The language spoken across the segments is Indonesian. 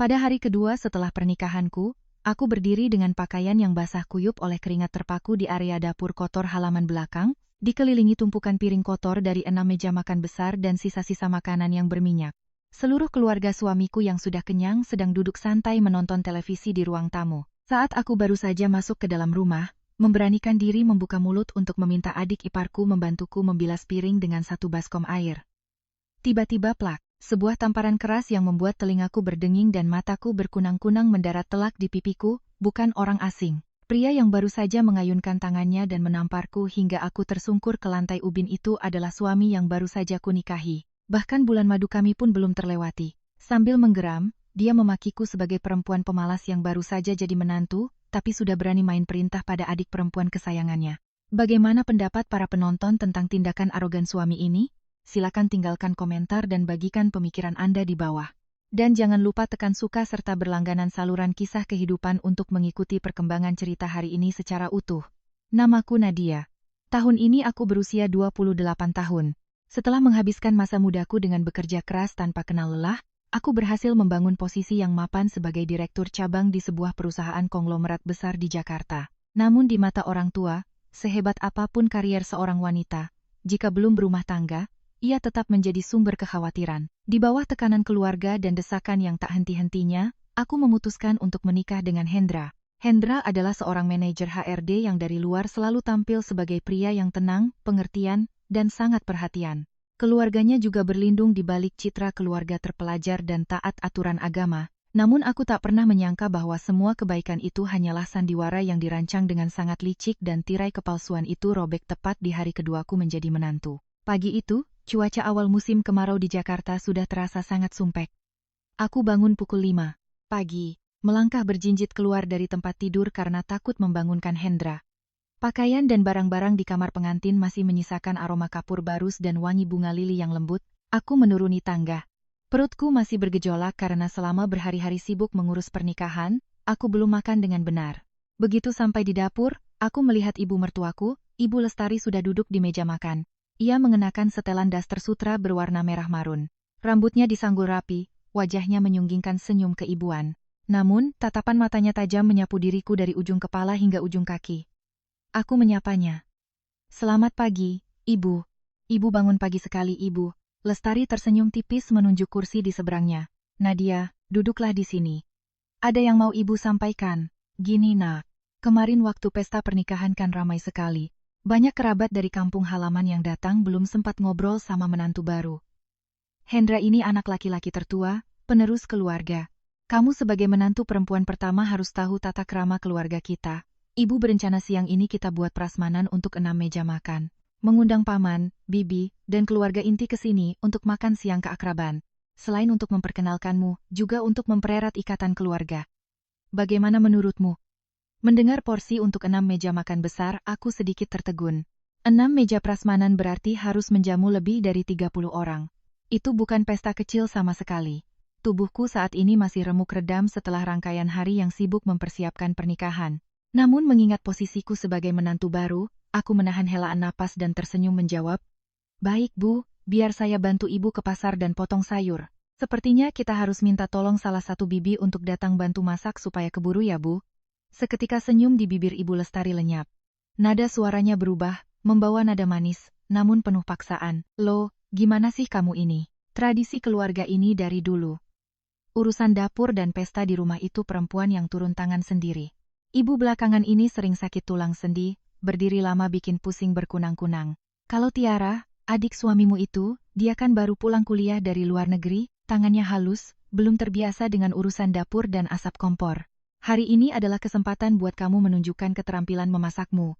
Pada hari kedua setelah pernikahanku, aku berdiri dengan pakaian yang basah kuyup oleh keringat terpaku di area dapur kotor halaman belakang, dikelilingi tumpukan piring kotor dari 6 meja makan besar dan sisa-sisa makanan yang berminyak. Seluruh keluarga suamiku yang sudah kenyang sedang duduk santai menonton televisi di ruang tamu. Saat aku baru saja masuk ke dalam rumah, memberanikan diri membuka mulut untuk meminta adik iparku membantuku membilas piring dengan satu baskom air. Tiba-tiba plak, sebuah tamparan keras yang membuat telingaku berdenging dan mataku berkunang-kunang mendarat telak di pipiku, bukan orang asing. Pria yang baru saja mengayunkan tangannya dan menamparku hingga aku tersungkur ke lantai ubin itu adalah suami yang baru saja kunikahi. Bahkan bulan madu kami pun belum terlewati. Sambil menggeram, dia memakiku sebagai perempuan pemalas yang baru saja jadi menantu, tapi sudah berani main perintah pada adik perempuan kesayangannya. Bagaimana pendapat para penonton tentang tindakan arogan suami ini? Silakan tinggalkan komentar dan bagikan pemikiran Anda di bawah. Dan jangan lupa tekan suka serta berlangganan saluran kisah kehidupan untuk mengikuti perkembangan cerita hari ini secara utuh. Namaku Nadia. Tahun ini aku berusia 28 tahun. Setelah menghabiskan masa mudaku dengan bekerja keras tanpa kenal lelah, aku berhasil membangun posisi yang mapan sebagai direktur cabang di sebuah perusahaan konglomerat besar di Jakarta. Namun di mata orang tua, sehebat apapun karier seorang wanita, jika belum berumah tangga, ia tetap menjadi sumber kekhawatiran. Di bawah tekanan keluarga dan desakan yang tak henti-hentinya, aku memutuskan untuk menikah dengan Hendra. Hendra adalah seorang manajer HRD yang dari luar selalu tampil sebagai pria yang tenang, pengertian, dan sangat perhatian. Keluarganya juga berlindung di balik citra keluarga terpelajar dan taat aturan agama. Namun aku tak pernah menyangka bahwa semua kebaikan itu hanyalah sandiwara yang dirancang dengan sangat licik dan tirai kepalsuan itu robek tepat di hari keduaku menjadi menantu. Pagi itu, cuaca awal musim kemarau di Jakarta sudah terasa sangat sumpek. Aku bangun pukul 5 pagi, melangkah berjinjit keluar dari tempat tidur karena takut membangunkan Hendra. Pakaian dan barang-barang di kamar pengantin masih menyisakan aroma kapur barus dan wangi bunga lili yang lembut. Aku menuruni tangga. Perutku masih bergejolak karena selama berhari-hari sibuk mengurus pernikahan, aku belum makan dengan benar. Begitu sampai di dapur, aku melihat ibu mertuaku, Ibu Lestari sudah duduk di meja makan. Ia mengenakan setelan daster sutra berwarna merah marun. Rambutnya disanggul rapi, wajahnya menyunggingkan senyum keibuan. Namun, tatapan matanya tajam menyapu diriku dari ujung kepala hingga ujung kaki. Aku menyapanya. Selamat pagi, Ibu. Ibu bangun pagi sekali, Ibu. Lestari tersenyum tipis menunjuk kursi di seberangnya. Nadia, duduklah di sini. Ada yang mau Ibu sampaikan. Gini nak, kemarin waktu pesta pernikahan kan ramai sekali. Banyak kerabat dari kampung halaman yang datang belum sempat ngobrol sama menantu baru. Hendra ini anak laki-laki tertua, penerus keluarga. Kamu sebagai menantu perempuan pertama harus tahu tata krama keluarga kita. Ibu berencana siang ini kita buat prasmanan untuk 6 meja makan. Mengundang paman, bibi, dan keluarga inti ke sini untuk makan siang keakraban. Selain untuk memperkenalkanmu, juga untuk mempererat ikatan keluarga. Bagaimana menurutmu? Mendengar porsi untuk 6 meja makan besar, aku sedikit tertegun. 6 meja prasmanan berarti harus menjamu lebih dari 30 orang. Itu bukan pesta kecil sama sekali. Tubuhku saat ini masih remuk redam setelah rangkaian hari yang sibuk mempersiapkan pernikahan. Namun mengingat posisiku sebagai menantu baru, aku menahan helaan napas dan tersenyum menjawab, "Baik Bu, biar saya bantu Ibu ke pasar dan potong sayur. Sepertinya kita harus minta tolong salah satu bibi untuk datang bantu masak supaya keburu ya Bu." Seketika senyum di bibir Ibu Lestari lenyap. Nada suaranya berubah, membawa nada manis, namun penuh paksaan. "Loh, gimana sih kamu ini? Tradisi keluarga ini dari dulu. Urusan dapur dan pesta di rumah itu perempuan yang turun tangan sendiri. Ibu belakangan ini sering sakit tulang sendi, berdiri lama bikin pusing berkunang-kunang. Kalau Tiara, adik suamimu itu, dia kan baru pulang kuliah dari luar negeri, tangannya halus, belum terbiasa dengan urusan dapur dan asap kompor. Hari ini adalah kesempatan buat kamu menunjukkan keterampilan memasakmu.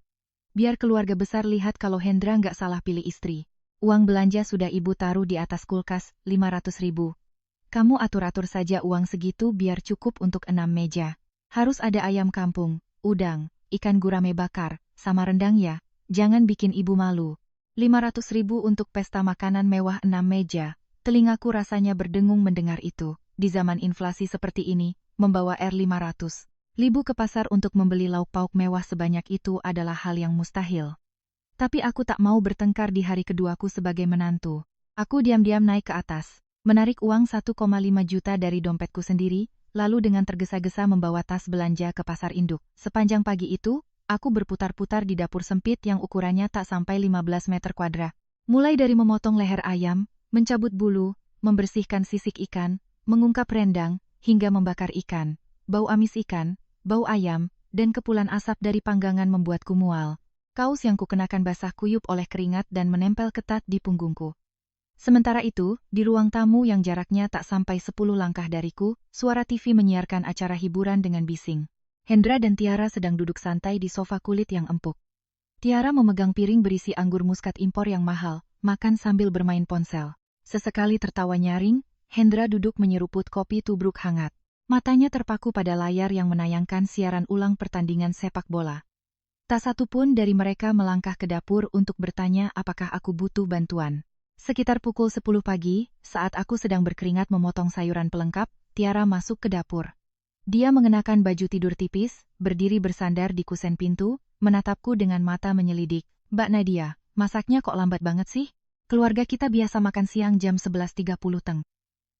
Biar keluarga besar lihat kalau Hendra nggak salah pilih istri. Uang belanja sudah ibu taruh di atas kulkas, 500.000. Kamu atur-atur saja uang segitu biar cukup untuk 6 meja. Harus ada ayam kampung, udang, ikan gurame bakar, sama rendang ya, jangan bikin ibu malu. 500.000 untuk pesta makanan mewah 6 meja, telingaku rasanya berdengung mendengar itu. Di zaman inflasi seperti ini, membawa R500.000 ke pasar untuk membeli lauk pauk mewah sebanyak itu adalah hal yang mustahil. Tapi aku tak mau bertengkar di hari keduaku sebagai menantu. Aku diam-diam naik ke atas, menarik uang 1,5 juta dari dompetku sendiri, lalu dengan tergesa-gesa membawa tas belanja ke pasar induk. Sepanjang pagi itu, aku berputar-putar di dapur sempit yang ukurannya tak sampai 15 meter kuadrat. Mulai dari memotong leher ayam, mencabut bulu, membersihkan sisik ikan, mengungkap rendang, hingga membakar ikan. Bau amis ikan, bau ayam, dan kepulan asap dari panggangan membuatku mual. Kaos yang kukenakan basah kuyup oleh keringat dan menempel ketat di punggungku. Sementara itu, di ruang tamu yang jaraknya tak sampai 10 langkah dariku, suara TV menyiarkan acara hiburan dengan bising. Hendra dan Tiara sedang duduk santai di sofa kulit yang empuk. Tiara memegang piring berisi anggur muskat impor yang mahal, makan sambil bermain ponsel. Sesekali tertawa nyaring, Hendra duduk menyeruput kopi tubruk hangat. Matanya terpaku pada layar yang menayangkan siaran ulang pertandingan sepak bola. Tak satu pun dari mereka melangkah ke dapur untuk bertanya apakah aku butuh bantuan. Sekitar pukul 10 pagi, saat aku sedang berkeringat memotong sayuran pelengkap, Tiara masuk ke dapur. Dia mengenakan baju tidur tipis, berdiri bersandar di kusen pintu, menatapku dengan mata menyelidik. "Mbak Nadia, masaknya kok lambat banget sih? Keluarga kita biasa makan siang jam 11.30 teng.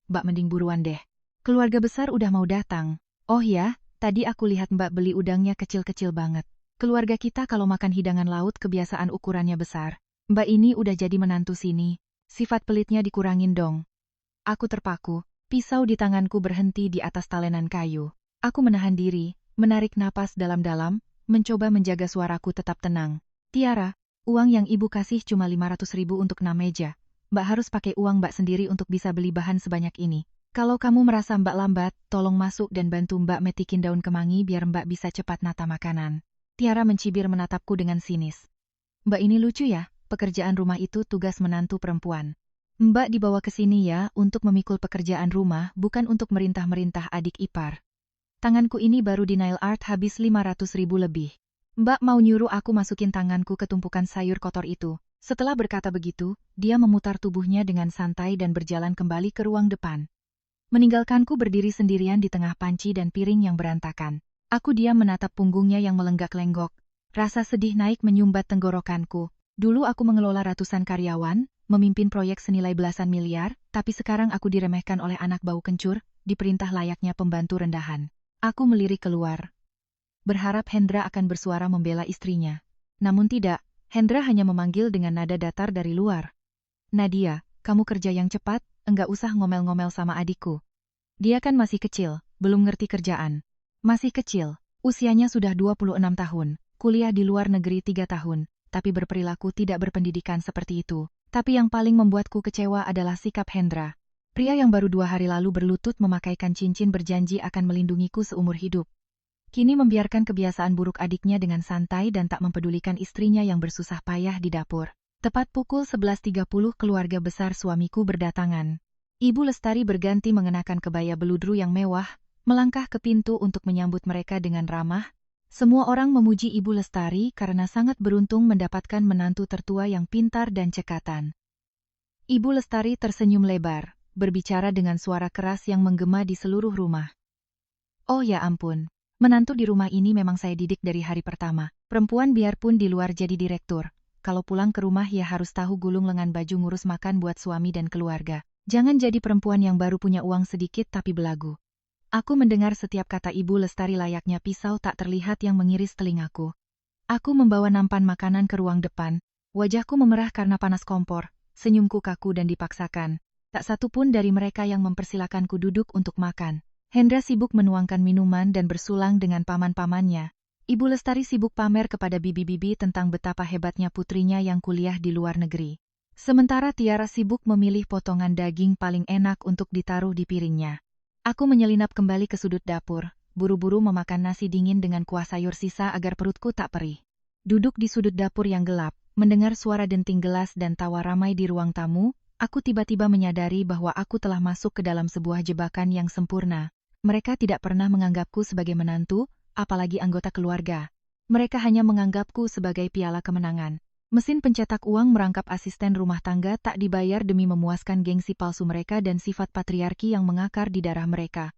Mbak mending buruan deh. Keluarga besar udah mau datang." "Oh ya, tadi aku lihat Mbak beli udangnya kecil-kecil banget. Keluarga kita kalau makan hidangan laut kebiasaan ukurannya besar. Mbak ini udah jadi menantu sini. Sifat pelitnya dikurangin dong." Aku terpaku, pisau di tanganku berhenti di atas talenan kayu. Aku menahan diri, menarik napas dalam-dalam, mencoba menjaga suaraku tetap tenang. "Tiara, uang yang ibu kasih cuma 500.000 untuk 6 meja. Mbak harus pakai uang Mbak sendiri untuk bisa beli bahan sebanyak ini. Kalau kamu merasa Mbak lambat, tolong masuk dan bantu Mbak metikin daun kemangi biar Mbak bisa cepat nata makanan." Tiara mencibir menatapku dengan sinis. "Mbak ini lucu ya. Pekerjaan rumah itu tugas menantu perempuan. Mbak dibawa ke sini ya untuk memikul pekerjaan rumah, bukan untuk merintah-merintah adik ipar. Tanganku ini baru di nail art habis 500.000 lebih. Mbak mau nyuruh aku masukin tanganku ke tumpukan sayur kotor itu." Setelah berkata begitu, dia memutar tubuhnya dengan santai dan berjalan kembali ke ruang depan. Meninggalkanku berdiri sendirian di tengah panci dan piring yang berantakan. Aku diam menatap punggungnya yang melenggak-lenggok. Rasa sedih naik menyumbat tenggorokanku. Dulu aku mengelola ratusan karyawan, memimpin proyek senilai belasan miliar, tapi sekarang aku diremehkan oleh anak bau kencur, diperintah layaknya pembantu rendahan. Aku melirik keluar. Berharap Hendra akan bersuara membela istrinya. Namun tidak, Hendra hanya memanggil dengan nada datar dari luar. "Nadia, kamu kerja yang cepat, enggak usah ngomel-ngomel sama adikku. Dia kan masih kecil, belum ngerti kerjaan." "Masih kecil, usianya sudah 26 tahun, kuliah di luar negeri 3 tahun. Tapi berperilaku tidak berpendidikan seperti itu." Tapi yang paling membuatku kecewa adalah sikap Hendra. Pria yang baru 2 hari lalu berlutut memakaikan cincin berjanji akan melindungiku seumur hidup. Kini membiarkan kebiasaan buruk adiknya dengan santai dan tak mempedulikan istrinya yang bersusah payah di dapur. Tepat pukul 11.30 keluarga besar suamiku berdatangan. Ibu Lestari berganti mengenakan kebaya beludru yang mewah, melangkah ke pintu untuk menyambut mereka dengan ramah. Semua orang memuji Ibu Lestari karena sangat beruntung mendapatkan menantu tertua yang pintar dan cekatan. Ibu Lestari tersenyum lebar, berbicara dengan suara keras yang menggema di seluruh rumah. "Oh ya ampun, menantu di rumah ini memang saya didik dari hari pertama. Perempuan biarpun di luar jadi direktur, kalau pulang ke rumah ya harus tahu gulung lengan baju ngurus makan buat suami dan keluarga. Jangan jadi perempuan yang baru punya uang sedikit tapi belagu." Aku mendengar setiap kata Ibu Lestari layaknya pisau tak terlihat yang mengiris telingaku. Aku membawa nampan makanan ke ruang depan. Wajahku memerah karena panas kompor, senyumku kaku dan dipaksakan. Tak satu pun dari mereka yang mempersilakanku duduk untuk makan. Hendra sibuk menuangkan minuman dan bersulang dengan paman-pamannya. Ibu Lestari sibuk pamer kepada bibi-bibi tentang betapa hebatnya putrinya yang kuliah di luar negeri. Sementara Tiara sibuk memilih potongan daging paling enak untuk ditaruh di piringnya. Aku menyelinap kembali ke sudut dapur, buru-buru memakan nasi dingin dengan kuah sayur sisa agar perutku tak perih. Duduk di sudut dapur yang gelap, mendengar suara denting gelas dan tawa ramai di ruang tamu, aku tiba-tiba menyadari bahwa aku telah masuk ke dalam sebuah jebakan yang sempurna. Mereka tidak pernah menganggapku sebagai menantu, apalagi anggota keluarga. Mereka hanya menganggapku sebagai piala kemenangan. Mesin pencetak uang merangkap asisten rumah tangga tak dibayar demi memuaskan gengsi palsu mereka dan sifat patriarki yang mengakar di darah mereka.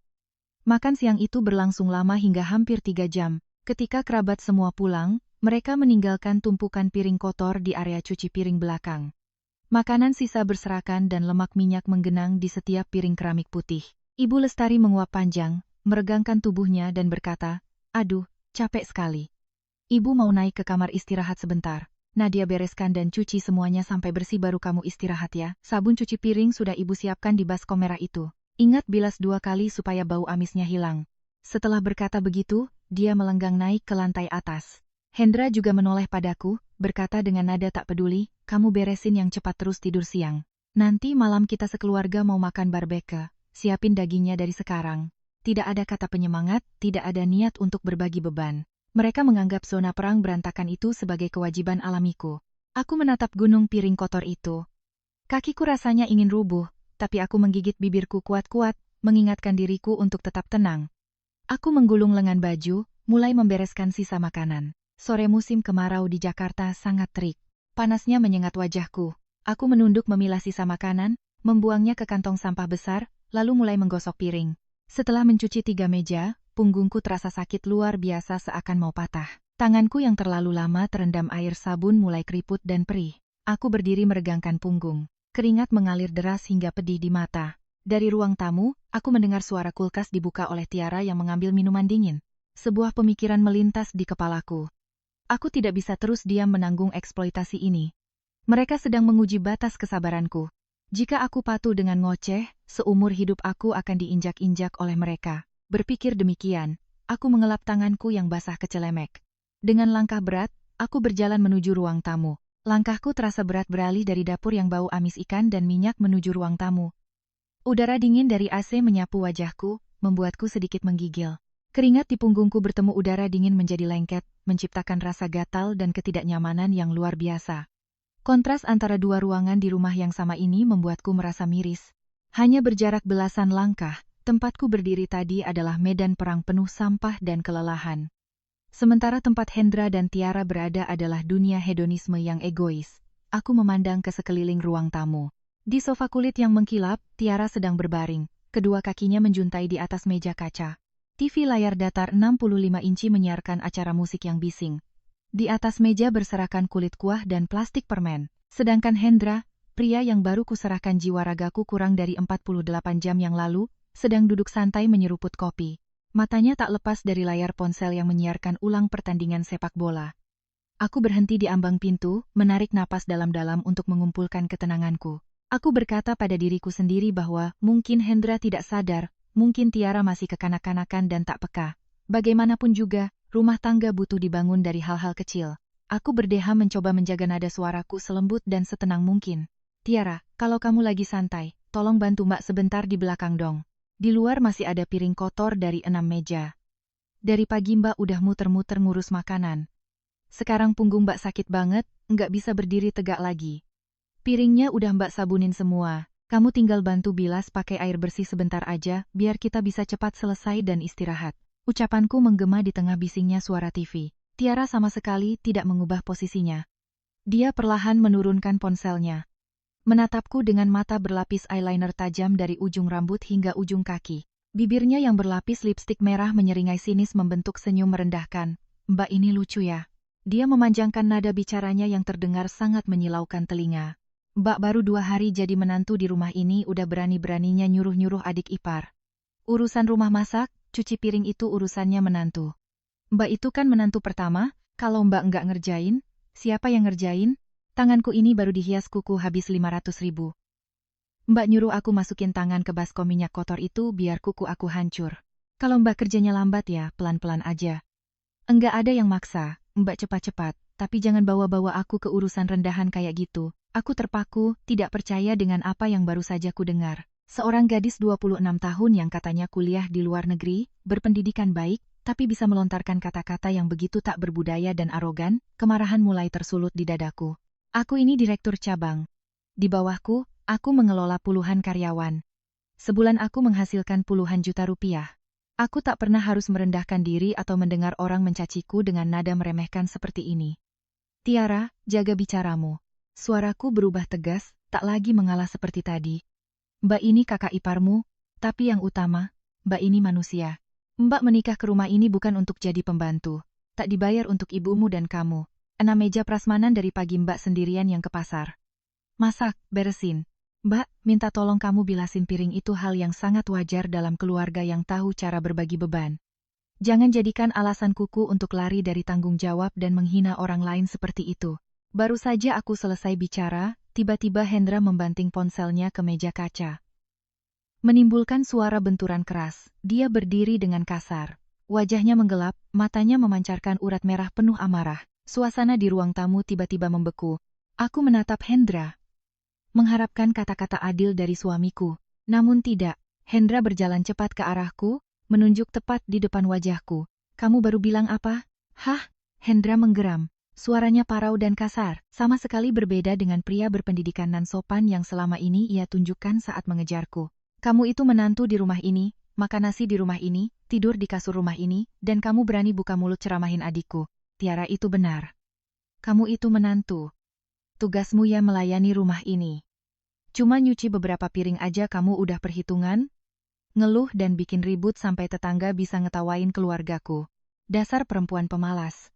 Makan siang itu berlangsung lama hingga hampir 3 jam. Ketika kerabat semua pulang, mereka meninggalkan tumpukan piring kotor di area cuci piring belakang. Makanan sisa berserakan dan lemak minyak menggenang di setiap piring keramik putih. Ibu Lestari menguap panjang, meregangkan tubuhnya dan berkata, "Aduh, capek sekali. Ibu mau naik ke kamar istirahat sebentar. Nadia bereskan dan cuci semuanya sampai bersih baru kamu istirahat ya. Sabun cuci piring sudah ibu siapkan di baskom merah itu. Ingat bilas 2 kali supaya bau amisnya hilang." Setelah berkata begitu, dia melenggang naik ke lantai atas. Hendra juga menoleh padaku, berkata dengan nada tak peduli, "Kamu beresin yang cepat terus tidur siang. Nanti malam kita sekeluarga mau makan barbecue, siapin dagingnya dari sekarang." Tidak ada kata penyemangat, tidak ada niat untuk berbagi beban. Mereka menganggap zona perang berantakan itu sebagai kewajiban alamiku. Aku menatap gunung piring kotor itu. Kakiku rasanya ingin rubuh, tapi aku menggigit bibirku kuat-kuat, mengingatkan diriku untuk tetap tenang. Aku menggulung lengan baju, mulai membereskan sisa makanan. Sore musim kemarau di Jakarta sangat terik. Panasnya menyengat wajahku. Aku menunduk memilah sisa makanan, membuangnya ke kantong sampah besar, lalu mulai menggosok piring. Setelah mencuci 3 meja, punggungku terasa sakit luar biasa seakan mau patah. Tanganku yang terlalu lama terendam air sabun mulai keriput dan perih. Aku berdiri meregangkan punggung. Keringat mengalir deras hingga pedih di mata. Dari ruang tamu, aku mendengar suara kulkas dibuka oleh Tiara yang mengambil minuman dingin. Sebuah pemikiran melintas di kepalaku. Aku tidak bisa terus diam menanggung eksploitasi ini. Mereka sedang menguji batas kesabaranku. Jika aku patuh dengan ngoceh, seumur hidup aku akan diinjak-injak oleh mereka. Berpikir demikian, aku mengelap tanganku yang basah kecelemek. Dengan langkah berat, aku berjalan menuju ruang tamu. Langkahku terasa berat beralih dari dapur yang bau amis ikan dan minyak menuju ruang tamu. Udara dingin dari AC menyapu wajahku, membuatku sedikit menggigil. Keringat di punggungku bertemu udara dingin menjadi lengket, menciptakan rasa gatal dan ketidaknyamanan yang luar biasa. Kontras antara dua ruangan di rumah yang sama ini membuatku merasa miris. Hanya berjarak belasan langkah, tempatku berdiri tadi adalah medan perang penuh sampah dan kelelahan. Sementara tempat Hendra dan Tiara berada adalah dunia hedonisme yang egois. Aku memandang ke sekeliling ruang tamu. Di sofa kulit yang mengkilap, Tiara sedang berbaring. Kedua kakinya menjuntai di atas meja kaca. TV layar datar 65 inci menyiarkan acara musik yang bising. Di atas meja berserakan kulit kuah dan plastik permen. Sedangkan Hendra, pria yang baru kuserahkan jiwa ragaku kurang dari 48 jam yang lalu, sedang duduk santai menyeruput kopi. Matanya tak lepas dari layar ponsel yang menyiarkan ulang pertandingan sepak bola. Aku berhenti di ambang pintu, menarik napas dalam-dalam untuk mengumpulkan ketenanganku. Aku berkata pada diriku sendiri bahwa mungkin Hendra tidak sadar, mungkin Tiara masih kekanak-kanakan dan tak peka. Bagaimanapun juga, rumah tangga butuh dibangun dari hal-hal kecil. Aku berdeha mencoba menjaga nada suaraku selembut dan setenang mungkin. "Tiara, kalau kamu lagi santai, tolong bantu Mbak sebentar di belakang dong. Di luar masih ada piring kotor dari 6 meja. Dari pagi Mbak udah muter-muter ngurus makanan. Sekarang punggung Mbak sakit banget, nggak bisa berdiri tegak lagi. Piringnya udah Mbak sabunin semua. Kamu tinggal bantu bilas pakai air bersih sebentar aja, biar kita bisa cepat selesai dan istirahat." Ucapanku menggema di tengah bisingnya suara TV. Tiara sama sekali tidak mengubah posisinya. Dia perlahan menurunkan ponselnya. Menatapku dengan mata berlapis eyeliner tajam dari ujung rambut hingga ujung kaki. Bibirnya yang berlapis lipstik merah menyeringai sinis membentuk senyum merendahkan. "Mbak ini lucu ya." Dia memanjangkan nada bicaranya yang terdengar sangat menyilaukan telinga. "Mbak baru 2 hari jadi menantu di rumah ini udah berani-beraninya nyuruh-nyuruh adik ipar. Urusan rumah masak, cuci piring itu urusannya menantu. Mbak itu kan menantu pertama, kalau Mbak nggak ngerjain, siapa yang ngerjain? Tanganku ini baru dihias kuku habis 500.000. Mbak nyuruh aku masukin tangan ke baskom minyak kotor itu biar kuku aku hancur. Kalau Mbak kerjanya lambat ya, pelan-pelan aja. Enggak ada yang maksa, Mbak cepat-cepat, tapi jangan bawa-bawa aku ke urusan rendahan kayak gitu." Aku terpaku, tidak percaya dengan apa yang baru saja ku dengar. Seorang gadis 26 tahun yang katanya kuliah di luar negeri, berpendidikan baik, tapi bisa melontarkan kata-kata yang begitu tak berbudaya dan arogan, kemarahan mulai tersulut di dadaku. Aku ini direktur cabang. Di bawahku, aku mengelola puluhan karyawan. Sebulan aku menghasilkan puluhan juta rupiah. Aku tak pernah harus merendahkan diri atau mendengar orang mencaciku dengan nada meremehkan seperti ini. "Tiara, jaga bicaramu." Suaraku berubah tegas, tak lagi mengalah seperti tadi. "Mbak ini kakak iparmu, tapi yang utama, Mbak ini manusia. Mbak menikah ke rumah ini bukan untuk jadi pembantu. Tak dibayar untuk ibumu dan kamu. 6 meja prasmanan dari pagi Mbak sendirian yang ke pasar. Masak, beresin. Mbak, minta tolong kamu bilasin piring itu hal yang sangat wajar dalam keluarga yang tahu cara berbagi beban. Jangan jadikan alasan kuku untuk lari dari tanggung jawab dan menghina orang lain seperti itu. Baru saja aku selesai bicara, tiba-tiba Hendra membanting ponselnya ke meja kaca. Menimbulkan suara benturan keras, dia berdiri dengan kasar. Wajahnya menggelap, matanya memancarkan urat merah penuh amarah. Suasana di ruang tamu tiba-tiba membeku. Aku menatap Hendra, mengharapkan kata-kata adil dari suamiku. Namun tidak, Hendra berjalan cepat ke arahku, menunjuk tepat di depan wajahku. Kamu baru bilang apa? Hah? Hendra menggeram. Suaranya parau dan kasar, sama sekali berbeda dengan pria berpendidikan nan sopan yang selama ini ia tunjukkan saat mengejarku. Kamu itu menantu di rumah ini, makan nasi di rumah ini, tidur di kasur rumah ini, dan kamu berani buka mulut ceramahin adikku. Tiara, itu benar. Kamu itu menantu. Tugasmu ya melayani rumah ini. Cuma nyuci beberapa piring aja kamu udah perhitungan? Ngeluh dan bikin ribut sampai tetangga bisa ngetawain keluargaku. Dasar perempuan pemalas.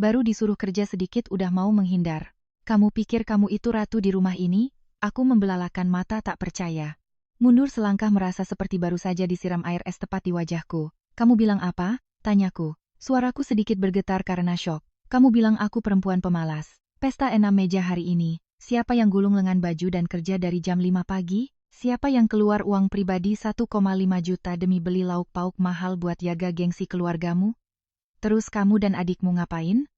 Baru disuruh kerja sedikit udah mau menghindar. Kamu pikir kamu itu ratu di rumah ini? Aku membelalakan mata tak percaya. Mundur selangkah merasa seperti baru saja disiram air es tepat di wajahku. Kamu bilang apa? Tanyaku. Suaraku sedikit bergetar karena syok. Kamu bilang aku perempuan pemalas. Pesta 6 meja hari ini. Siapa yang gulung lengan baju dan kerja dari jam 5 pagi? Siapa yang keluar uang pribadi 1,5 juta demi beli lauk pauk mahal buat jaga gengsi keluargamu? Terus kamu dan adikmu ngapain?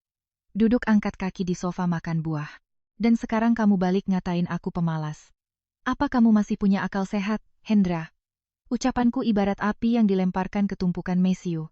Duduk angkat kaki di sofa makan buah. Dan sekarang kamu balik ngatain aku pemalas. Apa kamu masih punya akal sehat, Hendra? Ucapanku ibarat api yang dilemparkan ke tumpukan mesiu.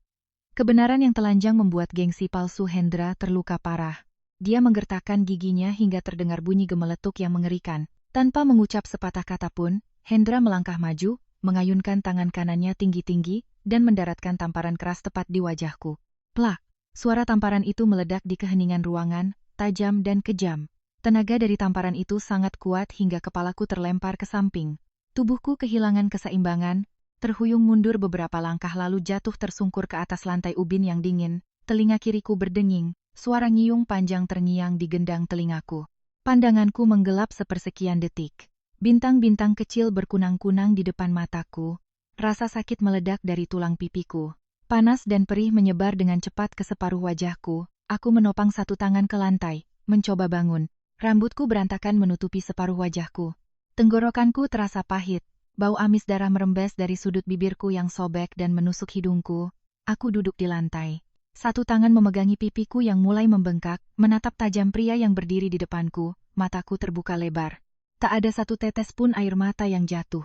Kebenaran yang telanjang membuat gengsi palsu Hendra terluka parah. Dia menggertakkan giginya hingga terdengar bunyi gemeletuk yang mengerikan. Tanpa mengucap sepatah kata pun, Hendra melangkah maju, mengayunkan tangan kanannya tinggi-tinggi, dan mendaratkan tamparan keras tepat di wajahku. Plak! Suara tamparan itu meledak di keheningan ruangan, tajam dan kejam. Tenaga dari tamparan itu sangat kuat hingga kepalaku terlempar ke samping. Tubuhku kehilangan keseimbangan, terhuyung mundur beberapa langkah lalu jatuh tersungkur ke atas lantai ubin yang dingin. Telinga kiriku berdenging, suara ngiung panjang terngiang di gendang telingaku. Pandanganku menggelap sepersekian detik. Bintang-bintang kecil berkunang-kunang di depan mataku. Rasa sakit meledak dari tulang pipiku. Panas dan perih menyebar dengan cepat ke separuh wajahku. Aku menopang satu tangan ke lantai, mencoba bangun. Rambutku berantakan menutupi separuh wajahku. Tenggorokanku terasa pahit. Bau amis darah merembes dari sudut bibirku yang sobek dan menusuk hidungku. Aku duduk di lantai. Satu tangan memegangi pipiku yang mulai membengkak, menatap tajam pria yang berdiri di depanku. Mataku terbuka lebar. Tak ada satu tetes pun air mata yang jatuh.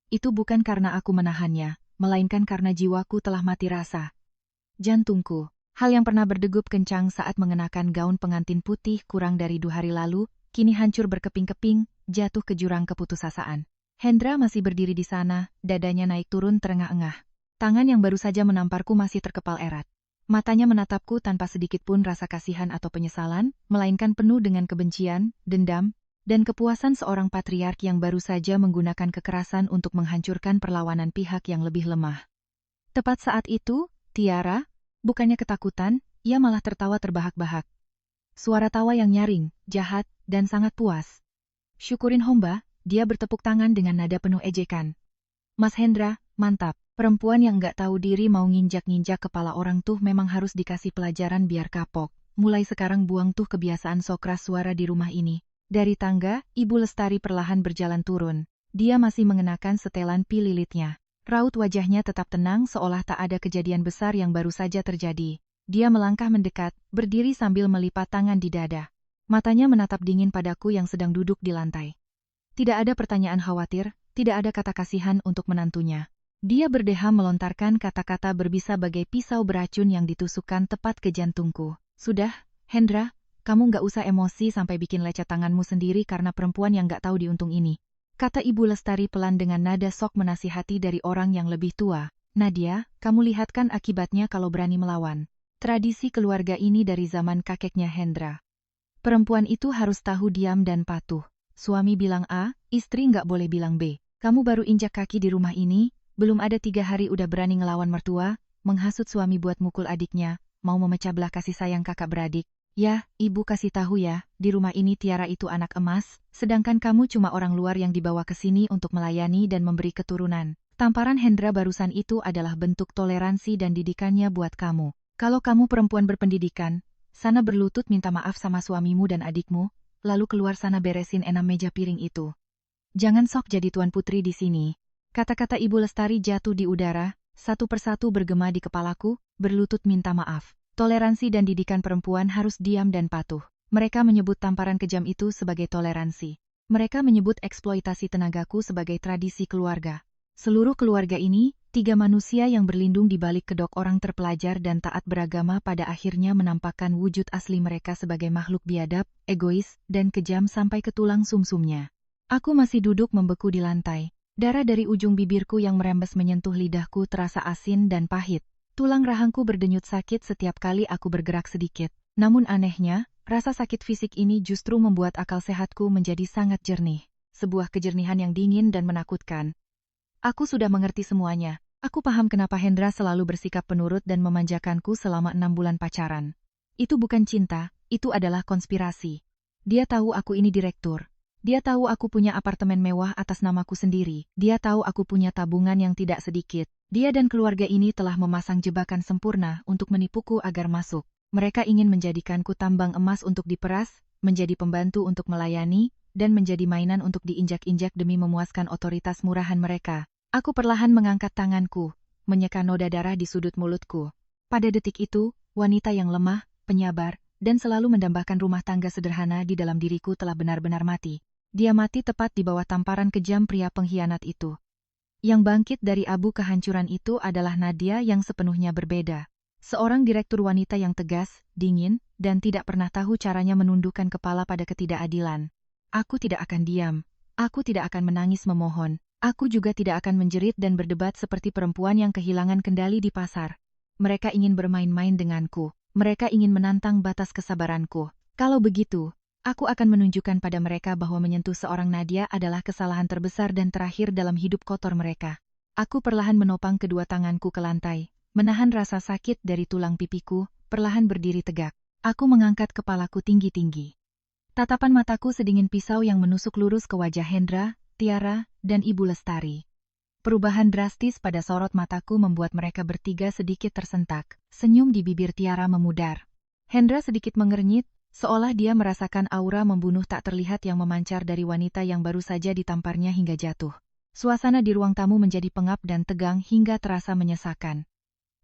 Itu bukan karena aku menahannya, melainkan karena jiwaku telah mati rasa. Jantungku, hal yang pernah berdegup kencang saat mengenakan gaun pengantin putih kurang dari 2 hari lalu, kini hancur berkeping-keping, jatuh ke jurang keputusasaan. Hendra masih berdiri di sana, dadanya naik turun terengah-engah. Tangan yang baru saja menamparku masih terkepal erat. Matanya menatapku tanpa sedikit pun rasa kasihan atau penyesalan, melainkan penuh dengan kebencian, dendam, dan kepuasan seorang patriark yang baru saja menggunakan kekerasan untuk menghancurkan perlawanan pihak yang lebih lemah. Tepat saat itu, Tiara, bukannya ketakutan, ia malah tertawa terbahak-bahak. Suara tawa yang nyaring, jahat, dan sangat puas. Syukurin Homba, dia bertepuk tangan dengan nada penuh ejekan. Mas Hendra, mantap. Perempuan yang nggak tahu diri mau nginjak-nginjak kepala orang tuh memang harus dikasih pelajaran biar kapok. Mulai sekarang buang tuh kebiasaan sok keras suara di rumah ini. Dari tangga, Ibu Lestari perlahan berjalan turun. Dia masih mengenakan setelan pililitnya. Raut wajahnya tetap tenang seolah tak ada kejadian besar yang baru saja terjadi. Dia melangkah mendekat, berdiri sambil melipat tangan di dada. Matanya menatap dingin padaku yang sedang duduk di lantai. Tidak ada pertanyaan khawatir, tidak ada kata kasihan untuk menantunya. Dia berdeham melontarkan kata-kata berbisa bagai pisau beracun yang ditusukkan tepat ke jantungku. Sudah, Hendra, kamu nggak usah emosi sampai bikin lecet tanganmu sendiri karena perempuan yang nggak tahu diuntung ini. Kata Ibu Lestari pelan dengan nada sok menasihati dari orang yang lebih tua. Nadia, kamu lihat kan akibatnya kalau berani melawan. Tradisi keluarga ini dari zaman kakeknya Hendra. Perempuan itu harus tahu diam dan patuh. Suami bilang A, istri nggak boleh bilang B. Kamu baru injak kaki di rumah ini, belum ada 3 hari udah berani ngelawan mertua, menghasut suami buat mukul adiknya, mau memecah belah kasih sayang kakak beradik. Ya, ibu kasih tahu ya, di rumah ini Tiara itu anak emas, sedangkan kamu cuma orang luar yang dibawa ke sini untuk melayani dan memberi keturunan. Tamparan Hendra barusan itu adalah bentuk toleransi dan didikannya buat kamu. Kalau kamu perempuan berpendidikan, sana berlutut minta maaf sama suamimu dan adikmu, lalu keluar sana beresin 6 meja piring itu. Jangan sok jadi tuan putri di sini. Kata-kata Ibu Lestari jatuh di udara, satu persatu bergema di kepalaku, berlutut minta maaf. Toleransi dan didikan perempuan harus diam dan patuh. Mereka menyebut tamparan kejam itu sebagai toleransi. Mereka menyebut eksploitasi tenagaku sebagai tradisi keluarga. Seluruh keluarga ini, 3 manusia yang berlindung di balik kedok orang terpelajar dan taat beragama pada akhirnya menampakkan wujud asli mereka sebagai makhluk biadab, egois, dan kejam sampai ke tulang sumsumnya. Aku masih duduk membeku di lantai. Darah dari ujung bibirku yang merembes menyentuh lidahku terasa asin dan pahit. Tulang rahangku berdenyut sakit setiap kali aku bergerak sedikit. Namun anehnya, rasa sakit fisik ini justru membuat akal sehatku menjadi sangat jernih. Sebuah kejernihan yang dingin dan menakutkan. Aku sudah mengerti semuanya. Aku paham kenapa Hendra selalu bersikap penurut dan memanjakanku selama 6 bulan pacaran. Itu bukan cinta, itu adalah konspirasi. Dia tahu aku ini direktur. Dia tahu aku punya apartemen mewah atas namaku sendiri. Dia tahu aku punya tabungan yang tidak sedikit. Dia dan keluarga ini telah memasang jebakan sempurna untuk menipuku agar masuk. Mereka ingin menjadikanku tambang emas untuk diperas, menjadi pembantu untuk melayani, dan menjadi mainan untuk diinjak-injak demi memuaskan otoritas murahan mereka. Aku perlahan mengangkat tanganku, menyeka noda darah di sudut mulutku. Pada detik itu, wanita yang lemah, penyabar, dan selalu mendambakan rumah tangga sederhana di dalam diriku telah benar-benar mati. Dia mati tepat di bawah tamparan kejam pria pengkhianat itu. Yang bangkit dari abu kehancuran itu adalah Nadia yang sepenuhnya berbeda. Seorang direktur wanita yang tegas, dingin, dan tidak pernah tahu caranya menundukkan kepala pada ketidakadilan. Aku tidak akan diam. Aku tidak akan menangis memohon. Aku juga tidak akan menjerit dan berdebat seperti perempuan yang kehilangan kendali di pasar. Mereka ingin bermain-main denganku. Mereka ingin menantang batas kesabaranku. Kalau begitu, aku akan menunjukkan pada mereka bahwa menyentuh seorang Nadia adalah kesalahan terbesar dan terakhir dalam hidup kotor mereka. Aku perlahan menopang kedua tanganku ke lantai, menahan rasa sakit dari tulang pipiku, perlahan berdiri tegak. Aku mengangkat kepalaku tinggi-tinggi. Tatapan mataku sedingin pisau yang menusuk lurus ke wajah Hendra, Tiara, dan Ibu Lestari. Perubahan drastis pada sorot mataku membuat mereka bertiga sedikit tersentak. Senyum di bibir Tiara memudar. Hendra sedikit mengernyit, seolah dia merasakan aura membunuh tak terlihat yang memancar dari wanita yang baru saja ditamparnya hingga jatuh. Suasana di ruang tamu menjadi pengap dan tegang hingga terasa menyesakan.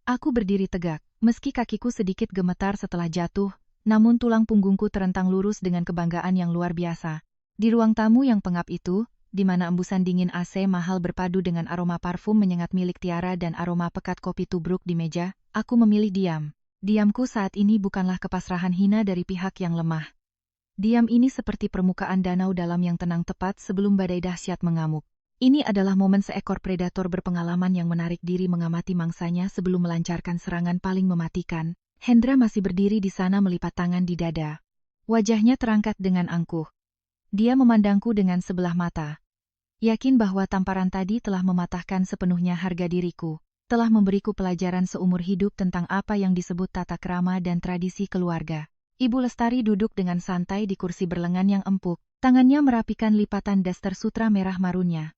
Aku berdiri tegak, meski kakiku sedikit gemetar setelah jatuh, namun tulang punggungku terentang lurus dengan kebanggaan yang luar biasa. Di ruang tamu yang pengap itu, di mana embusan dingin AC mahal berpadu dengan aroma parfum menyengat milik Tiara dan aroma pekat kopi tubruk di meja, aku memilih diam. Diamku saat ini bukanlah kepasrahan hina dari pihak yang lemah. Diam ini seperti permukaan danau dalam yang tenang tepat sebelum badai dahsyat mengamuk. Ini adalah momen seekor predator berpengalaman yang menarik diri mengamati mangsanya sebelum melancarkan serangan paling mematikan. Hendra masih berdiri di sana melipat tangan di dada. Wajahnya terangkat dengan angkuh. Dia memandangku dengan sebelah mata. Yakin bahwa tamparan tadi telah mematahkan sepenuhnya harga diriku, telah memberiku pelajaran seumur hidup tentang apa yang disebut tata krama dan tradisi keluarga. Ibu Lestari duduk dengan santai di kursi berlengan yang empuk, tangannya merapikan lipatan daster sutra merah marunnya.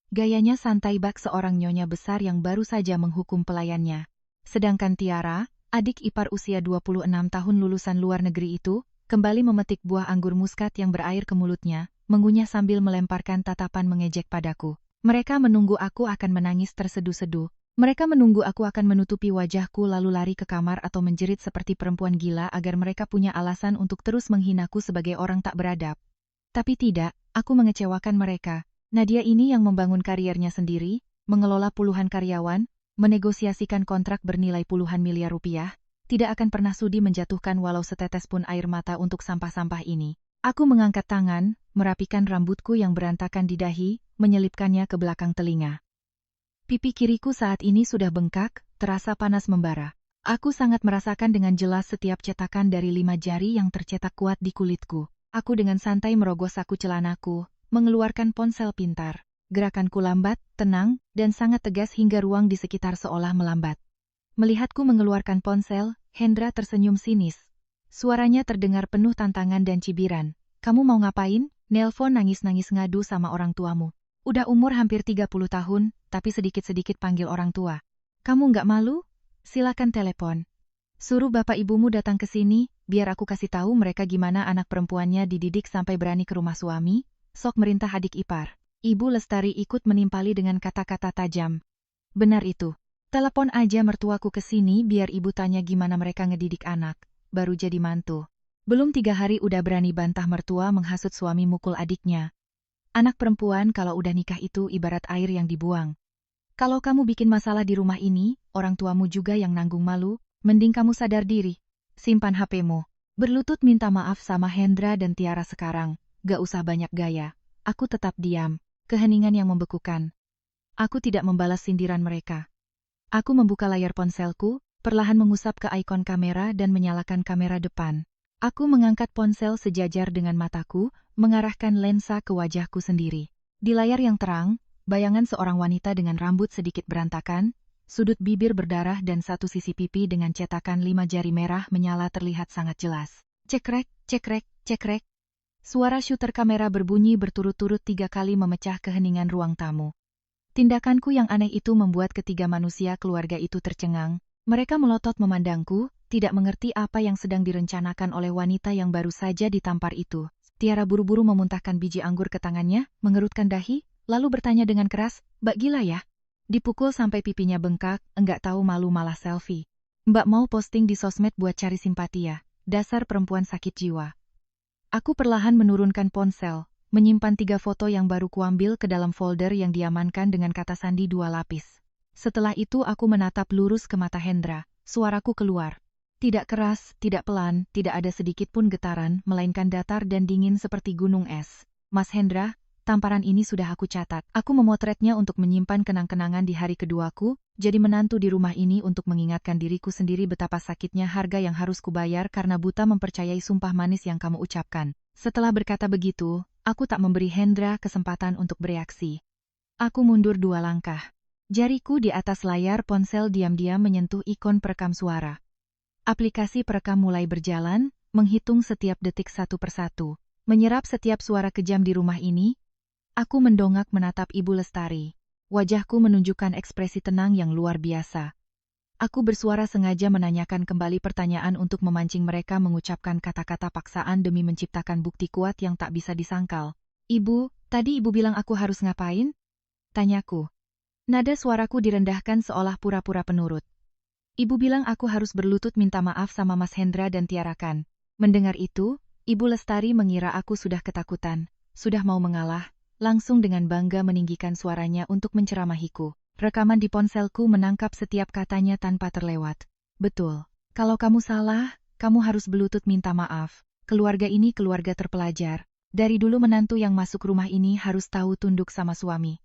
Gayanya santai bak seorang nyonya besar yang baru saja menghukum pelayannya. Sedangkan Tiara, adik ipar usia 26 tahun lulusan luar negeri itu, kembali memetik buah anggur muskat yang berair ke mulutnya, mengunyah sambil melemparkan tatapan mengejek padaku. Mereka menunggu aku akan menangis terseduh-seduh. Mereka menunggu aku akan menutupi wajahku lalu lari ke kamar atau menjerit seperti perempuan gila agar mereka punya alasan untuk terus menghinaku sebagai orang tak beradab. Tapi tidak, aku mengecewakan mereka. Nadia ini yang membangun kariernya sendiri, mengelola puluhan karyawan, menegosiasikan kontrak bernilai puluhan miliar rupiah, tidak akan pernah sudi menjatuhkan walau setetes pun air mata untuk sampah-sampah ini. Aku mengangkat tangan, merapikan rambutku yang berantakan di dahi, menyelipkannya ke belakang telinga. Pipi kiriku saat ini sudah bengkak, terasa panas membara. Aku sangat merasakan dengan jelas setiap cetakan dari 5 jari yang tercetak kuat di kulitku. Aku dengan santai merogoh saku celanaku, mengeluarkan ponsel pintar. Gerakanku lambat, tenang, dan sangat tegas hingga ruang di sekitar seolah melambat. Melihatku mengeluarkan ponsel, Hendra tersenyum sinis. Suaranya terdengar penuh tantangan dan cibiran. Kamu mau ngapain? Nelpon nangis-nangis ngadu sama orang tuamu. Udah umur hampir 30 tahun, tapi sedikit-sedikit panggil orang tua. Kamu nggak malu? Silakan telepon. Suruh bapak ibumu datang ke sini, biar aku kasih tahu mereka gimana anak perempuannya dididik sampai berani ke rumah suami, sok merintah adik ipar. Ibu Lestari ikut menimpali dengan kata-kata tajam. Benar itu. Telepon aja mertuaku ke sini biar ibu tanya gimana mereka ngedidik anak, baru jadi mantu. Belum 3 hari udah berani bantah mertua menghasut suami mukul adiknya. Anak perempuan kalau udah nikah itu ibarat air yang dibuang. Kalau kamu bikin masalah di rumah ini, orang tuamu juga yang nanggung malu, mending kamu sadar diri. Simpan HP-mu. Berlutut minta maaf sama Hendra dan Tiara sekarang, gak usah banyak gaya. Aku tetap diam, keheningan yang membekukan. Aku tidak membalas sindiran mereka. Aku membuka layar ponselku, perlahan mengusap ke ikon kamera dan menyalakan kamera depan. Aku mengangkat ponsel sejajar dengan mataku, mengarahkan lensa ke wajahku sendiri. Di layar yang terang, bayangan seorang wanita dengan rambut sedikit berantakan, sudut bibir berdarah dan satu sisi pipi dengan cetakan 5 jari merah menyala terlihat sangat jelas. Cekrek, cekrek, cekrek. Suara shooter kamera berbunyi berturut-turut 3 kali memecah keheningan ruang tamu. Tindakanku yang aneh itu membuat ketiga manusia keluarga itu tercengang. Mereka melotot memandangku, tidak mengerti apa yang sedang direncanakan oleh wanita yang baru saja ditampar itu. Tiara buru-buru memuntahkan biji anggur ke tangannya, mengerutkan dahi, lalu bertanya dengan keras, "Mbak gila ya?" Dipukul sampai pipinya bengkak, enggak tahu malu malah selfie. "Mbak mau posting di sosmed buat cari simpati ya? Dasar perempuan sakit jiwa." Aku perlahan menurunkan ponsel, menyimpan 3 foto yang baru kuambil ke dalam folder yang diamankan dengan kata sandi 2 lapis. Setelah itu aku menatap lurus ke mata Hendra, suaraku keluar. Tidak keras, tidak pelan, tidak ada sedikit pun getaran, melainkan datar dan dingin seperti gunung es. "Mas Hendra, tamparan ini sudah aku catat. Aku memotretnya untuk menyimpan kenang-kenangan di hari keduaku, jadi menantu di rumah ini untuk mengingatkan diriku sendiri betapa sakitnya harga yang harus kubayar karena buta mempercayai sumpah manis yang kamu ucapkan." Setelah berkata begitu, aku tak memberi Hendra kesempatan untuk bereaksi. Aku mundur 2 langkah. Jariku di atas layar ponsel diam-diam menyentuh ikon perekam suara. Aplikasi perekam mulai berjalan, menghitung setiap detik satu persatu. Menyerap setiap suara kejam di rumah ini. Aku mendongak menatap Ibu Lestari. Wajahku menunjukkan ekspresi tenang yang luar biasa. Aku bersuara sengaja menanyakan kembali pertanyaan untuk memancing mereka mengucapkan kata-kata paksaan demi menciptakan bukti kuat yang tak bisa disangkal. "Ibu, tadi ibu bilang aku harus ngapain?" Tanyaku. Nada suaraku direndahkan seolah pura-pura penurut. "Ibu bilang aku harus berlutut minta maaf sama Mas Hendra dan Tiara kan?" Mendengar itu, Ibu Lestari mengira aku sudah ketakutan, sudah mau mengalah, langsung dengan bangga meninggikan suaranya untuk menceramahiku. Rekaman di ponselku menangkap setiap katanya tanpa terlewat. "Betul. Kalau kamu salah, kamu harus berlutut minta maaf. Keluarga ini keluarga terpelajar. Dari dulu menantu yang masuk rumah ini harus tahu tunduk sama suami.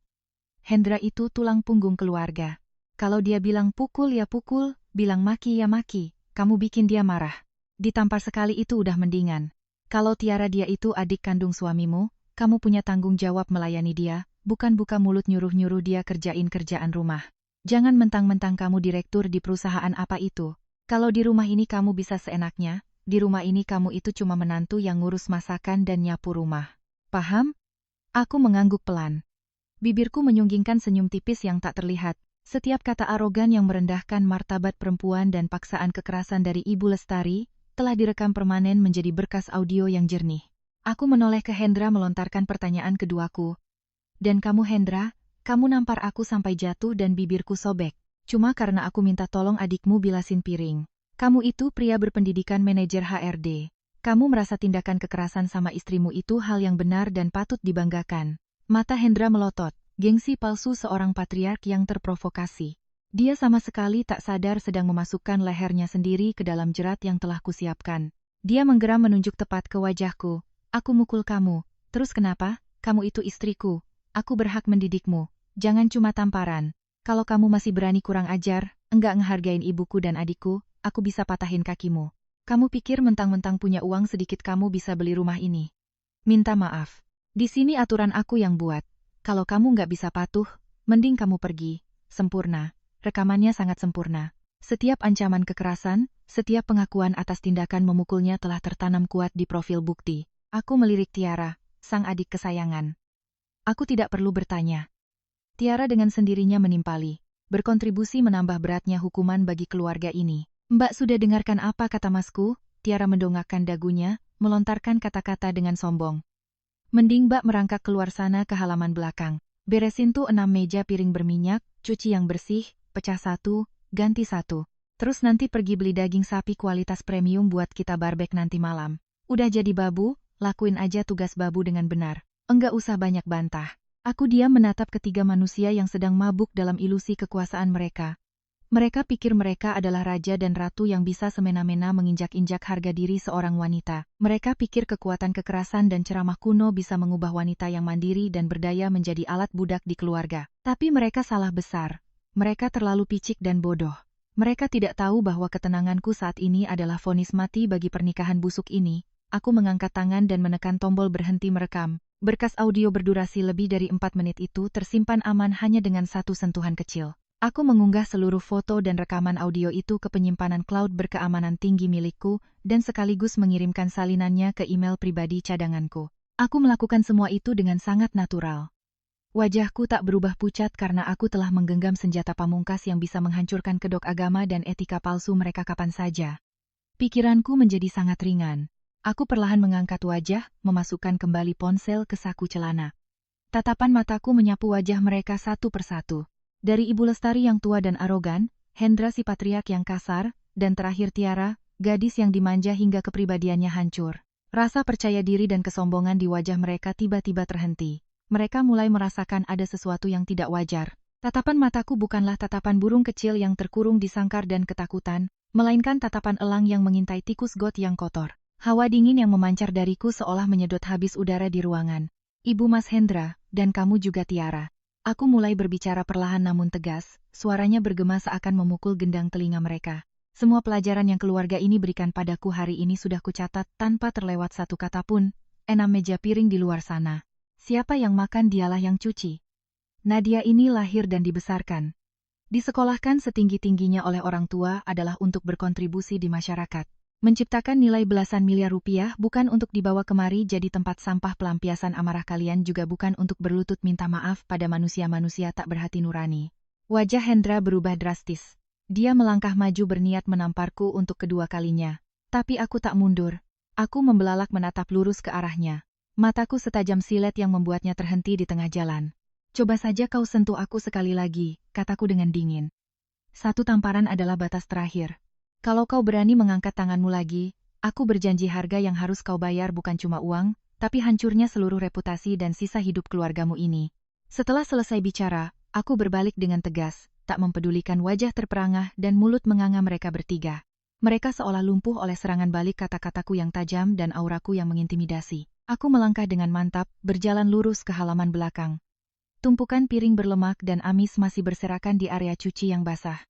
Hendra itu tulang punggung keluarga. Kalau dia bilang pukul ya pukul, bilang maki ya maki, kamu bikin dia marah. Ditampar sekali itu udah mendingan. Kalau Tiara dia itu adik kandung suamimu, kamu punya tanggung jawab melayani dia, bukan buka mulut nyuruh-nyuruh dia kerjain kerjaan rumah. Jangan mentang-mentang kamu direktur di perusahaan apa itu. Kalau di rumah ini kamu bisa seenaknya, di rumah ini kamu itu cuma menantu yang ngurus masakan dan nyapu rumah. Paham?" Aku mengangguk pelan. Bibirku menyunggingkan senyum tipis yang tak terlihat. Setiap kata arogan yang merendahkan martabat perempuan dan paksaan kekerasan dari Ibu Lestari, telah direkam permanen menjadi berkas audio yang jernih. Aku menoleh ke Hendra melontarkan pertanyaan keduaku. "Dan kamu Hendra, kamu nampar aku sampai jatuh dan bibirku sobek. Cuma karena aku minta tolong adikmu bilasin piring. Kamu itu pria berpendidikan manajer HRD. Kamu merasa tindakan kekerasan sama istrimu itu hal yang benar dan patut dibanggakan." Mata Hendra melotot, gengsi palsu seorang patriark yang terprovokasi. Dia sama sekali tak sadar sedang memasukkan lehernya sendiri ke dalam jerat yang telah kusiapkan. Dia menggeram menunjuk tepat ke wajahku. "Aku mukul kamu, terus kenapa? Kamu itu istriku. Aku berhak mendidikmu. Jangan cuma tamparan. Kalau kamu masih berani kurang ajar, enggak ngehargain ibuku dan adikku, aku bisa patahin kakimu. Kamu pikir mentang-mentang punya uang sedikit kamu bisa beli rumah ini? Minta maaf. Di sini aturan aku yang buat. Kalau kamu nggak bisa patuh, mending kamu pergi. Sempurna. Rekamannya sangat sempurna. Setiap ancaman kekerasan, Setiap pengakuan atas tindakan memukulnya telah tertanam kuat di profil bukti. Aku melirik Tiara, sang adik kesayangan. Aku tidak perlu bertanya. Tiara dengan sendirinya menimpali, berkontribusi menambah beratnya hukuman bagi keluarga ini. Mbak sudah dengarkan apa kata masku? Tiara mendongakkan dagunya, melontarkan kata-kata dengan sombong. Mending Mbak merangkak keluar sana ke halaman belakang. Beresin tuh 6 meja piring berminyak, cuci yang bersih, pecah 1, ganti 1. Terus nanti pergi beli daging sapi kualitas premium buat kita barbek nanti malam. Udah jadi babu, lakuin aja tugas babu dengan benar. Enggak usah banyak bantah. Aku diam menatap ketiga manusia yang sedang mabuk dalam ilusi kekuasaan mereka. Mereka pikir mereka adalah raja dan ratu yang bisa semena-mena menginjak-injak harga diri seorang wanita. Mereka pikir kekuatan kekerasan dan ceramah kuno bisa mengubah wanita yang mandiri dan berdaya menjadi alat budak di keluarga. Tapi mereka salah besar. Mereka terlalu picik dan bodoh. Mereka tidak tahu bahwa ketenanganku saat ini adalah vonis mati bagi pernikahan busuk ini. Aku mengangkat tangan dan menekan tombol berhenti merekam. Berkas audio berdurasi lebih dari 4 menit itu tersimpan aman hanya dengan satu sentuhan kecil. Aku mengunggah seluruh foto dan rekaman audio itu ke penyimpanan cloud berkeamanan tinggi milikku dan sekaligus mengirimkan salinannya ke email pribadi cadanganku. Aku melakukan semua itu dengan sangat natural. Wajahku tak berubah pucat karena aku telah menggenggam senjata pamungkas yang bisa menghancurkan kedok agama dan etika palsu mereka kapan saja. Pikiranku menjadi sangat ringan. Aku perlahan mengangkat wajah, memasukkan kembali ponsel ke saku celana. Tatapan mataku menyapu wajah mereka satu persatu. Dari Ibu Lestari yang tua dan arogan, Hendra si patriark yang kasar, dan terakhir Tiara, gadis yang dimanja hingga kepribadiannya hancur. Rasa percaya diri dan kesombongan di wajah mereka tiba-tiba terhenti. Mereka mulai merasakan ada sesuatu yang tidak wajar. Tatapan mataku bukanlah tatapan burung kecil yang terkurung di sangkar dan ketakutan, melainkan tatapan elang yang mengintai tikus got yang kotor. Hawa dingin yang memancar dariku seolah menyedot habis udara di ruangan. Ibu Mas Hendra, dan kamu juga Tiara. Aku mulai berbicara perlahan namun tegas, suaranya bergema seakan memukul gendang telinga mereka. Semua pelajaran yang keluarga ini berikan padaku hari ini sudah kucatat tanpa terlewat satu kata pun. 6 meja piring di luar sana. Siapa yang makan dialah yang cuci. Nadia ini lahir dan dibesarkan. Disekolahkan setinggi-tingginya oleh orang tua adalah untuk berkontribusi di masyarakat. Menciptakan nilai belasan miliar rupiah bukan untuk dibawa kemari jadi tempat sampah pelampiasan amarah kalian juga bukan untuk berlutut minta maaf pada manusia-manusia tak berhati nurani. Wajah Hendra berubah drastis. Dia melangkah maju berniat menamparku untuk kedua kalinya. Tapi aku tak mundur. Aku membelalak menatap lurus ke arahnya. Mataku setajam silet yang membuatnya terhenti di tengah jalan. Coba saja kau sentuh aku sekali lagi, kataku dengan dingin. Satu tamparan adalah batas terakhir. Kalau kau berani mengangkat tanganmu lagi, aku berjanji harga yang harus kau bayar bukan cuma uang, tapi hancurnya seluruh reputasi dan sisa hidup keluargamu ini. Setelah selesai bicara, aku berbalik dengan tegas, tak mempedulikan wajah terperangah dan mulut menganga mereka bertiga. Mereka seolah lumpuh oleh serangan balik kata-kataku yang tajam dan auraku yang mengintimidasi. Aku melangkah dengan mantap, berjalan lurus ke halaman belakang. Tumpukan piring berlemak dan amis masih berserakan di area cuci yang basah.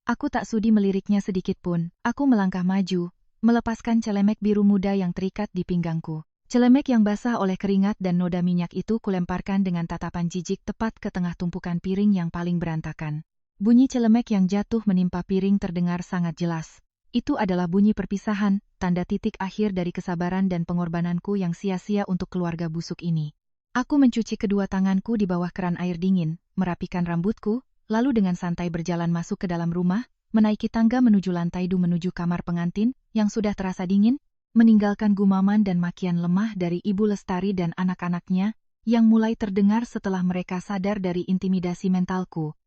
Aku tak sudi meliriknya sedikit pun. Aku melangkah maju, melepaskan celemek biru muda yang terikat di pinggangku. Celemek yang basah oleh keringat dan noda minyak itu kulemparkan dengan tatapan jijik tepat ke tengah tumpukan piring yang paling berantakan. Bunyi celemek yang jatuh menimpa piring terdengar sangat jelas. Itu adalah bunyi perpisahan, tanda titik akhir dari kesabaran dan pengorbananku yang sia-sia untuk keluarga busuk ini. Aku mencuci kedua tanganku di bawah keran air dingin, merapikan rambutku, lalu dengan santai berjalan masuk ke dalam rumah, menaiki tangga menuju lantai 2 menuju kamar pengantin, yang sudah terasa dingin, meninggalkan gumaman dan makian lemah dari Ibu Lestari dan anak-anaknya, yang mulai terdengar setelah mereka sadar dari intimidasi mentalku.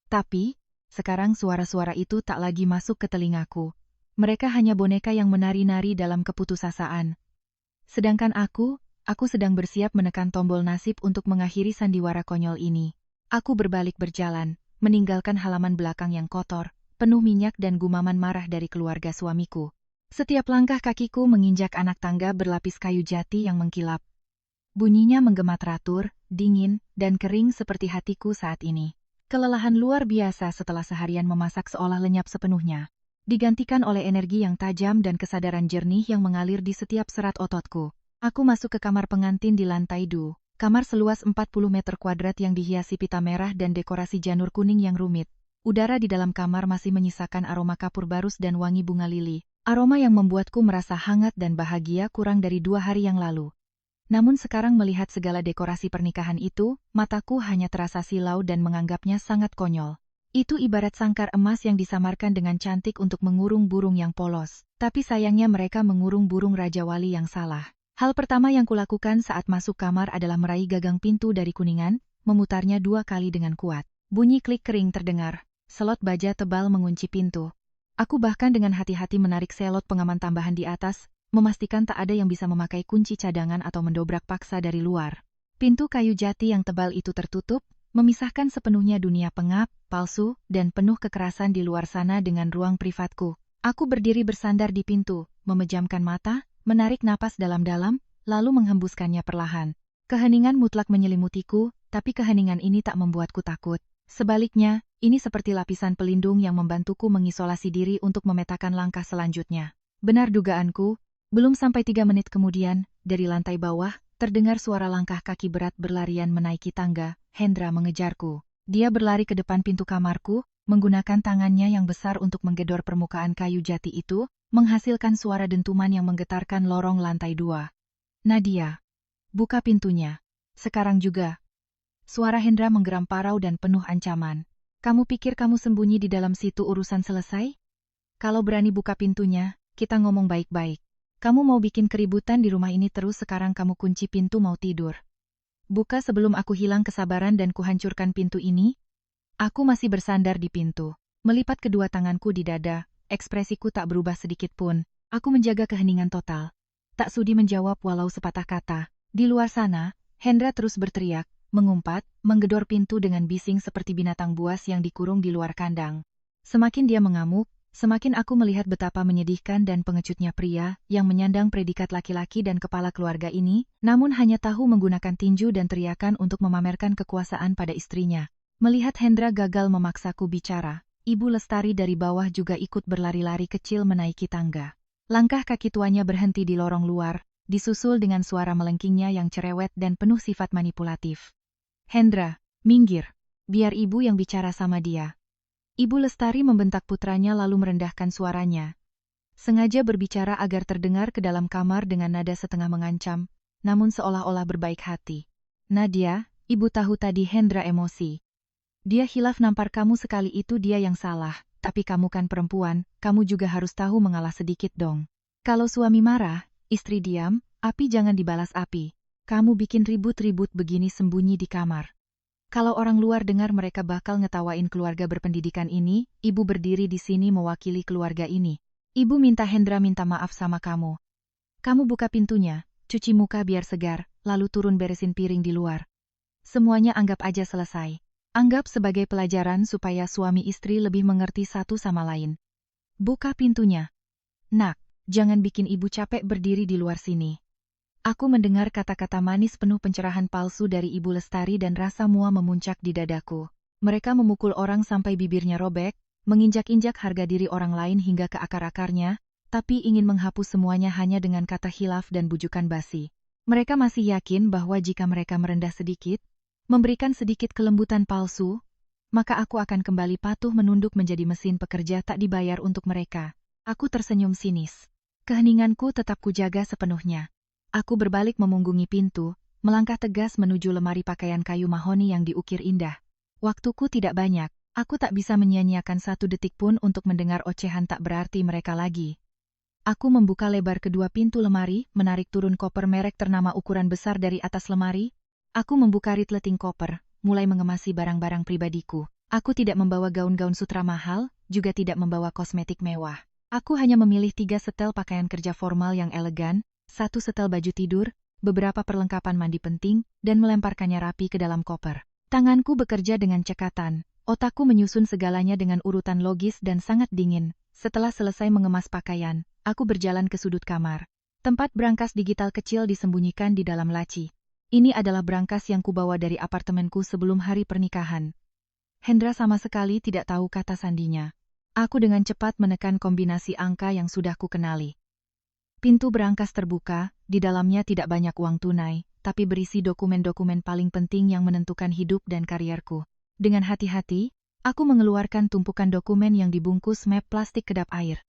Tapi, sekarang suara-suara itu tak lagi masuk ke telingaku. Mereka hanya boneka yang menari-nari dalam keputusasaan. Sedangkan aku sedang bersiap menekan tombol nasib untuk mengakhiri sandiwara konyol ini. Aku berbalik berjalan, meninggalkan halaman belakang yang kotor, penuh minyak dan gumaman marah dari keluarga suamiku. Setiap langkah kakiku menginjak anak tangga berlapis kayu jati yang mengkilap. Bunyinya menggema teratur, dingin, dan kering seperti hatiku saat ini. Kelelahan luar biasa setelah seharian memasak seolah lenyap sepenuhnya. Digantikan oleh energi yang tajam dan kesadaran jernih yang mengalir di setiap serat ototku. Aku masuk ke kamar pengantin di lantai 2. Kamar seluas 40 meter kuadrat yang dihiasi pita merah dan dekorasi janur kuning yang rumit. Udara di dalam kamar masih menyisakan aroma kapur barus dan wangi bunga lili. Aroma yang membuatku merasa hangat dan bahagia kurang dari 2 hari yang lalu. Namun sekarang melihat segala dekorasi pernikahan itu, mataku hanya terasa silau dan menganggapnya sangat konyol. Itu ibarat sangkar emas yang disamarkan dengan cantik untuk mengurung burung yang polos. Tapi sayangnya mereka mengurung burung Raja Wali yang salah. Hal pertama yang kulakukan saat masuk kamar adalah meraih gagang pintu dari kuningan, memutarnya 2 kali dengan kuat. Bunyi klik kering terdengar. Selot baja tebal mengunci pintu. Aku bahkan dengan hati-hati menarik selot pengaman tambahan di atas, memastikan tak ada yang bisa memakai kunci cadangan atau mendobrak paksa dari luar. Pintu kayu jati yang tebal itu tertutup, memisahkan sepenuhnya dunia pengap, palsu, dan penuh kekerasan di luar sana dengan ruang privatku. Aku berdiri bersandar di pintu, memejamkan mata, menarik napas dalam-dalam, lalu menghembuskannya perlahan. Keheningan mutlak menyelimutiku, tapi keheningan ini tak membuatku takut. Sebaliknya, ini seperti lapisan pelindung yang membantuku mengisolasi diri untuk memetakan langkah selanjutnya. Benar dugaanku, belum sampai 3 menit kemudian, dari lantai bawah, terdengar suara langkah kaki berat berlarian menaiki tangga. Hendra mengejarku. Dia berlari ke depan pintu kamarku, menggunakan tangannya yang besar untuk menggedor permukaan kayu jati itu, menghasilkan suara dentuman yang menggetarkan lorong lantai 2. Nadia, buka pintunya. Sekarang juga. Suara Hendra menggeram parau dan penuh ancaman. Kamu pikir kamu sembunyi di dalam situ urusan selesai? Kalau berani buka pintunya, kita ngomong baik-baik. Kamu mau bikin keributan di rumah ini terus sekarang kamu kunci pintu mau tidur. Buka sebelum aku hilang kesabaran dan kuhancurkan pintu ini. Aku masih bersandar di pintu. Melipat kedua tanganku di dada, ekspresiku tak berubah sedikit pun. Aku menjaga keheningan total. Tak sudi menjawab walau sepatah kata. Di luar sana, Hendra terus berteriak, mengumpat, menggedor pintu dengan bising seperti binatang buas yang dikurung di luar kandang. Semakin dia mengamuk, semakin aku melihat betapa menyedihkan dan pengecutnya pria yang menyandang predikat laki-laki dan kepala keluarga ini, namun hanya tahu menggunakan tinju dan teriakan untuk memamerkan kekuasaan pada istrinya. Melihat Hendra gagal memaksaku bicara, Ibu Lestari dari bawah juga ikut berlari-lari kecil menaiki tangga. Langkah kaki tuanya berhenti di lorong luar, disusul dengan suara melengkingnya yang cerewet dan penuh sifat manipulatif. Hendra, minggir. Biar ibu yang bicara sama dia. Ibu Lestari membentak putranya lalu merendahkan suaranya. Sengaja berbicara agar terdengar ke dalam kamar dengan nada setengah mengancam, namun seolah-olah berbaik hati. Nadia, ibu tahu tadi Hendra emosi. Dia hilaf nampar kamu sekali itu dia yang salah, tapi kamu kan perempuan, kamu juga harus tahu mengalah sedikit dong. Kalau suami marah, istri diam, api jangan dibalas api. Kamu bikin ribut-ribut begini sembunyi di kamar. Kalau orang luar dengar mereka bakal ngetawain keluarga berpendidikan ini, ibu berdiri di sini mewakili keluarga ini. Ibu minta Hendra minta maaf sama kamu. Kamu buka pintunya, cuci muka biar segar, lalu turun beresin piring di luar. Semuanya anggap aja selesai. Anggap sebagai pelajaran supaya suami istri lebih mengerti satu sama lain. Buka pintunya. Nak, jangan bikin ibu capek berdiri di luar sini. Aku mendengar kata-kata manis penuh pencerahan palsu dari Ibu Lestari dan rasa mual memuncak di dadaku. Mereka memukul orang sampai bibirnya robek, menginjak-injak harga diri orang lain hingga ke akar-akarnya, tapi ingin menghapus semuanya hanya dengan kata hilaf dan bujukan basi. Mereka masih yakin bahwa jika mereka merendah sedikit, memberikan sedikit kelembutan palsu, maka aku akan kembali patuh menunduk menjadi mesin pekerja tak dibayar untuk mereka. Aku tersenyum sinis. Keheninganku tetap kujaga sepenuhnya. Aku berbalik memunggungi pintu, melangkah tegas menuju lemari pakaian kayu mahoni yang diukir indah. Waktuku tidak banyak, aku tak bisa menyia-nyiakan 1 detik pun untuk mendengar ocehan tak berarti mereka lagi. Aku membuka lebar kedua pintu lemari, menarik turun koper merek ternama ukuran besar dari atas lemari. Aku membuka ritleting koper, mulai mengemasi barang-barang pribadiku. Aku tidak membawa gaun-gaun sutra mahal, juga tidak membawa kosmetik mewah. Aku hanya memilih 3 setel pakaian kerja formal yang elegan, 1 setel baju tidur, beberapa perlengkapan mandi penting, dan melemparkannya rapi ke dalam koper. Tanganku bekerja dengan cekatan, otakku menyusun segalanya dengan urutan logis dan sangat dingin. Setelah selesai mengemas pakaian, aku berjalan ke sudut kamar. Tempat brankas digital kecil disembunyikan di dalam laci. Ini adalah brankas yang kubawa dari apartemenku sebelum hari pernikahan. Hendra sama sekali tidak tahu kata sandinya. Aku dengan cepat menekan kombinasi angka yang sudah kukenali. Pintu brankas terbuka, di dalamnya tidak banyak uang tunai, tapi berisi dokumen-dokumen paling penting yang menentukan hidup dan karierku. Dengan hati-hati, Aku mengeluarkan tumpukan dokumen yang dibungkus map plastik kedap air.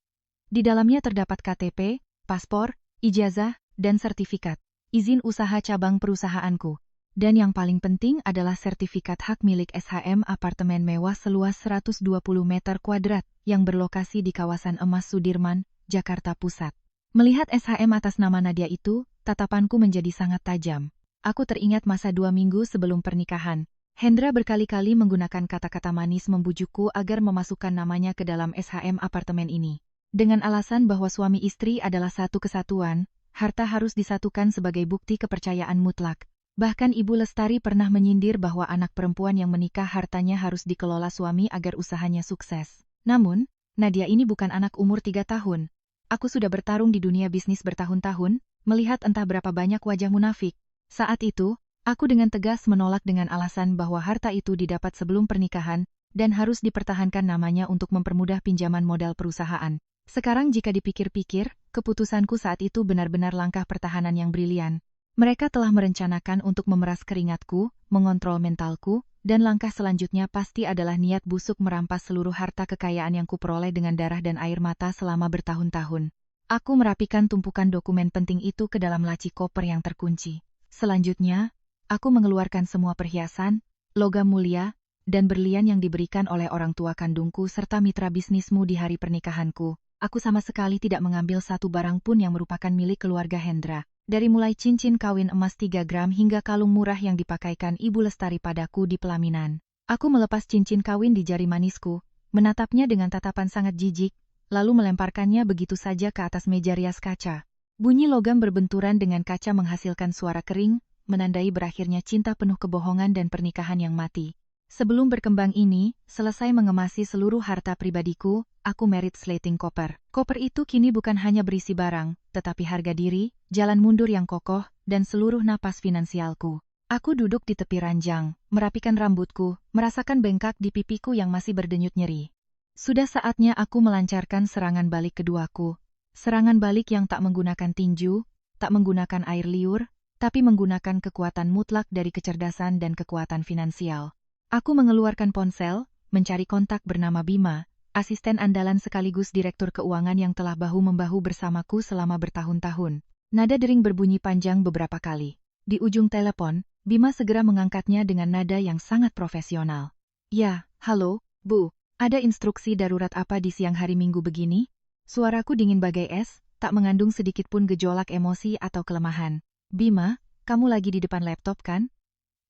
Di dalamnya terdapat KTP, paspor, ijazah, dan sertifikat izin usaha cabang perusahaanku. Dan yang paling penting adalah sertifikat hak milik SHM apartemen mewah seluas 120 meter kuadrat yang berlokasi di kawasan Emas Sudirman, Jakarta Pusat. Melihat SHM atas nama Nadia itu, tatapanku menjadi sangat tajam. Aku teringat masa 2 minggu sebelum pernikahan. Hendra berkali-kali menggunakan kata-kata manis membujukku agar memasukkan namanya ke dalam SHM apartemen ini. Dengan alasan bahwa suami istri adalah satu kesatuan, harta harus disatukan sebagai bukti kepercayaan mutlak. Bahkan Ibu Lestari pernah menyindir bahwa anak perempuan yang menikah hartanya harus dikelola suami agar usahanya sukses. Namun, Nadia ini bukan anak umur 3 tahun. Aku sudah bertarung di dunia bisnis bertahun-tahun, melihat entah berapa banyak wajah munafik. Saat itu, aku dengan tegas menolak dengan alasan bahwa harta itu didapat sebelum pernikahan dan harus dipertahankan namanya untuk mempermudah pinjaman modal perusahaan. Sekarang jika dipikir-pikir, keputusanku saat itu benar-benar langkah pertahanan yang brilian. Mereka telah merencanakan untuk memeras keringatku, mengontrol mentalku, dan langkah selanjutnya pasti adalah niat busuk merampas seluruh harta kekayaan yang kuperoleh dengan darah dan air mata selama bertahun-tahun. Aku merapikan tumpukan dokumen penting itu ke dalam laci koper yang terkunci. Selanjutnya, aku mengeluarkan semua perhiasan, logam mulia, dan berlian yang diberikan oleh orang tua kandungku serta mitra bisnismu di hari pernikahanku. Aku sama sekali tidak mengambil satu barang pun yang merupakan milik keluarga Hendra. Dari mulai cincin kawin emas 3 gram hingga kalung murah yang dipakaikan Ibu Lestari padaku di pelaminan. Aku melepas cincin kawin di jari manisku, menatapnya dengan tatapan sangat jijik, lalu melemparkannya begitu saja ke atas meja rias kaca. Bunyi logam berbenturan dengan kaca menghasilkan suara kering, menandai berakhirnya cinta penuh kebohongan dan pernikahan yang mati. Sebelum berkembang ini, selesai mengemasi seluruh harta pribadiku, aku merit slating koper. Koper itu kini bukan hanya berisi barang, tetapi harga diri, jalan mundur yang kokoh, dan seluruh napas finansialku. Aku duduk di tepi ranjang, merapikan rambutku, merasakan bengkak di pipiku yang masih berdenyut nyeri. Sudah saatnya aku melancarkan serangan balik keduaku. Serangan balik yang tak menggunakan tinju, tak menggunakan air liur, tapi menggunakan kekuatan mutlak dari kecerdasan dan kekuatan finansial. Aku mengeluarkan ponsel, mencari kontak bernama Bima, asisten andalan sekaligus direktur keuangan yang telah bahu-membahu bersamaku selama bertahun-tahun. Nada dering berbunyi panjang beberapa kali. Di ujung telepon, Bima segera mengangkatnya dengan nada yang sangat profesional. Ya, halo, Bu, ada instruksi darurat apa di siang hari Minggu begini? Suaraku dingin bagai es, tak mengandung sedikit pun gejolak emosi atau kelemahan. Bima, kamu lagi di depan laptop kan?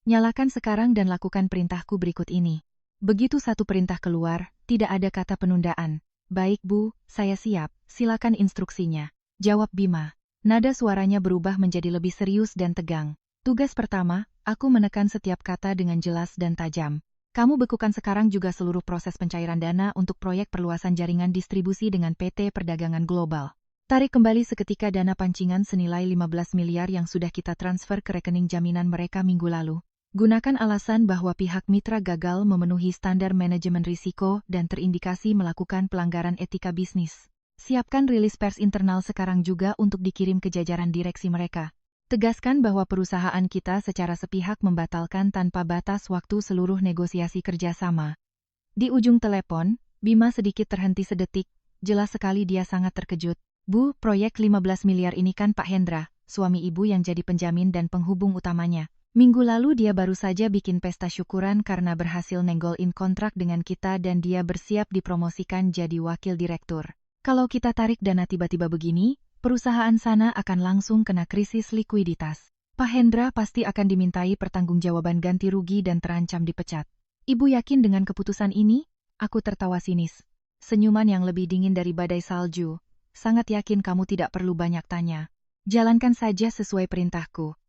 Nyalakan sekarang dan lakukan perintahku berikut ini. Begitu satu perintah keluar, tidak ada kata penundaan. Baik Bu, saya siap, silakan instruksinya. Jawab Bima. Nada suaranya berubah menjadi lebih serius dan tegang. Tugas pertama, aku menekan setiap kata dengan jelas dan tajam. Kamu bekukan sekarang juga seluruh proses pencairan dana untuk proyek perluasan jaringan distribusi dengan PT Perdagangan Global. Tarik kembali seketika dana pancingan senilai 15 miliar yang sudah kita transfer ke rekening jaminan mereka minggu lalu. Gunakan alasan bahwa pihak mitra gagal memenuhi standar manajemen risiko dan terindikasi melakukan pelanggaran etika bisnis. Siapkan rilis pers internal sekarang juga untuk dikirim ke jajaran direksi mereka. Tegaskan bahwa perusahaan kita secara sepihak membatalkan tanpa batas waktu seluruh negosiasi kerjasama. Di ujung telepon, Bima sedikit terhenti sedetik, jelas sekali dia sangat terkejut. Bu, proyek 15 miliar ini kan Pak Hendra, suami ibu yang jadi penjamin dan penghubung utamanya. Minggu lalu dia baru saja bikin pesta syukuran karena berhasil nenggolin kontrak dengan kita dan dia bersiap dipromosikan jadi wakil direktur. Kalau kita tarik dana tiba-tiba begini, perusahaan sana akan langsung kena krisis likuiditas. Pak Hendra pasti akan dimintai pertanggungjawaban ganti rugi dan terancam dipecat. Ibu yakin dengan keputusan ini? Aku tertawa sinis. Senyuman yang lebih dingin dari badai salju. Sangat yakin kamu tidak perlu banyak tanya. Jalankan saja sesuai perintahku.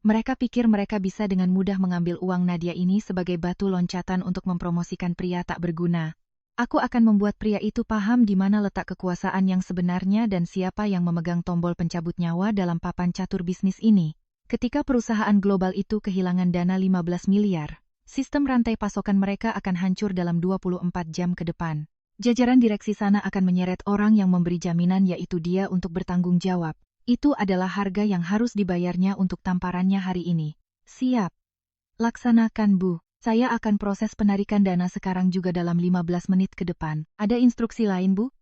Mereka pikir mereka bisa dengan mudah mengambil uang Nadia ini sebagai batu loncatan untuk mempromosikan pria tak berguna. Aku akan membuat pria itu paham di mana letak kekuasaan yang sebenarnya dan siapa yang memegang tombol pencabut nyawa dalam papan catur bisnis ini. Ketika perusahaan global itu kehilangan dana 15 miliar, sistem rantai pasokan mereka akan hancur dalam 24 jam ke depan. Jajaran direksi sana akan menyeret orang yang memberi jaminan yaitu dia untuk bertanggung jawab. Itu adalah harga yang harus dibayarnya untuk tamparannya hari ini. Siap. Laksanakan Bu. Saya akan proses penarikan dana sekarang juga dalam 15 menit ke depan. Ada instruksi lain, Bu?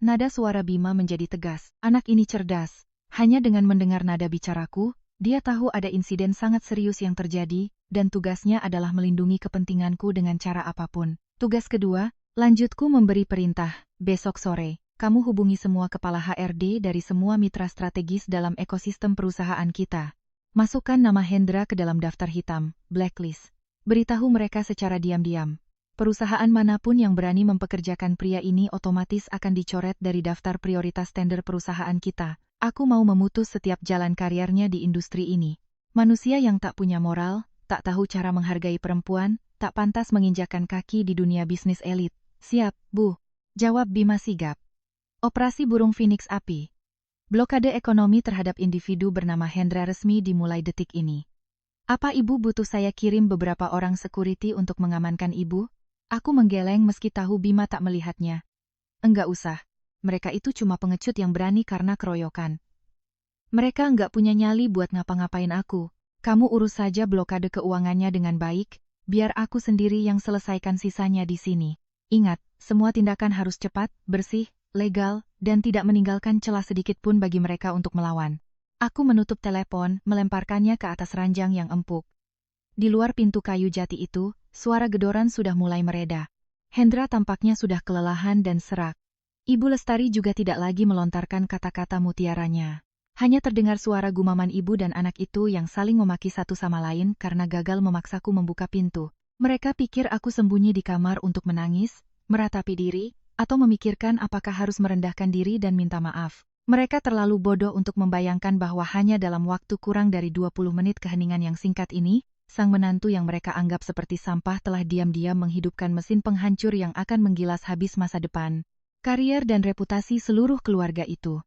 Nada suara Bima menjadi tegas. Anak ini cerdas. Hanya dengan mendengar nada bicaraku, dia tahu ada insiden sangat serius yang terjadi, dan tugasnya adalah melindungi kepentinganku dengan cara apapun. Tugas kedua, lanjutku memberi perintah. Besok sore, kamu hubungi semua kepala HRD dari semua mitra strategis dalam ekosistem perusahaan kita. Masukkan nama Hendra ke dalam daftar hitam, blacklist. Beritahu mereka secara diam-diam. Perusahaan manapun yang berani mempekerjakan pria ini otomatis akan dicoret dari daftar prioritas tender perusahaan kita. Aku mau memutus setiap jalan karirnya di industri ini. Manusia yang tak punya moral, tak tahu cara menghargai perempuan, tak pantas menginjakan kaki di dunia bisnis elit. Siap, Bu. Jawab Bima sigap. Operasi Burung Phoenix Api. Blokade ekonomi terhadap individu bernama Hendra resmi dimulai detik ini. Apa Ibu butuh saya kirim beberapa orang security untuk mengamankan Ibu? Aku menggeleng meski tahu Bima tak melihatnya. Enggak usah. Mereka itu cuma pengecut yang berani karena keroyokan. Mereka enggak punya nyali buat ngapa-ngapain aku. Kamu urus saja blokade keuangannya dengan baik, biar aku sendiri yang selesaikan sisanya di sini. Ingat, semua tindakan harus cepat, bersih, legal, dan tidak meninggalkan celah sedikit pun bagi mereka untuk melawan. Aku menutup telepon, melemparkannya ke atas ranjang yang empuk. Di luar pintu kayu jati itu, suara gedoran sudah mulai mereda. Hendra tampaknya sudah kelelahan dan serak. Ibu Lestari juga tidak lagi melontarkan kata-kata mutiaranya. Hanya terdengar suara gumaman ibu dan anak itu yang saling memaki satu sama lain karena gagal memaksaku membuka pintu. Mereka pikir aku sembunyi di kamar untuk menangis, meratapi diri, atau memikirkan apakah harus merendahkan diri dan minta maaf. Mereka terlalu bodoh untuk membayangkan bahwa hanya dalam waktu kurang dari 20 menit keheningan yang singkat ini, sang menantu yang mereka anggap seperti sampah telah diam-diam menghidupkan mesin penghancur yang akan menggilas habis masa depan, karier dan reputasi seluruh keluarga itu.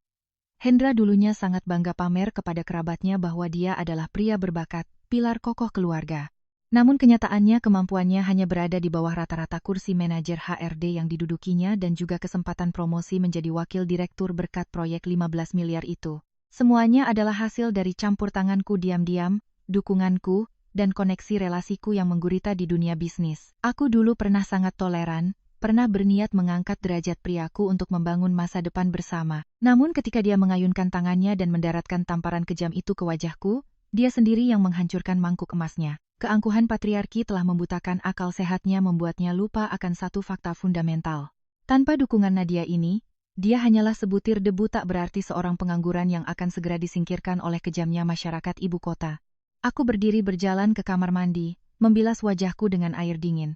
Hendra dulunya sangat bangga pamer kepada kerabatnya bahwa dia adalah pria berbakat, pilar kokoh keluarga. Namun kenyataannya kemampuannya hanya berada di bawah rata-rata kursi manajer HRD yang didudukinya dan juga kesempatan promosi menjadi wakil direktur berkat proyek 15 miliar itu. Semuanya adalah hasil dari campur tanganku diam-diam, dukunganku, dan koneksi relasiku yang menggurita di dunia bisnis. Aku dulu pernah sangat toleran, pernah berniat mengangkat derajat priaku untuk membangun masa depan bersama. Namun ketika dia mengayunkan tangannya dan mendaratkan tamparan kejam itu ke wajahku, dia sendiri yang menghancurkan mangkuk emasnya. Keangkuhan patriarki telah membutakan akal sehatnya membuatnya lupa akan satu fakta fundamental. Tanpa dukungan Nadia ini, dia hanyalah sebutir debu tak berarti seorang pengangguran yang akan segera disingkirkan oleh kejamnya masyarakat ibu kota. Aku berdiri berjalan ke kamar mandi, membilas wajahku dengan air dingin.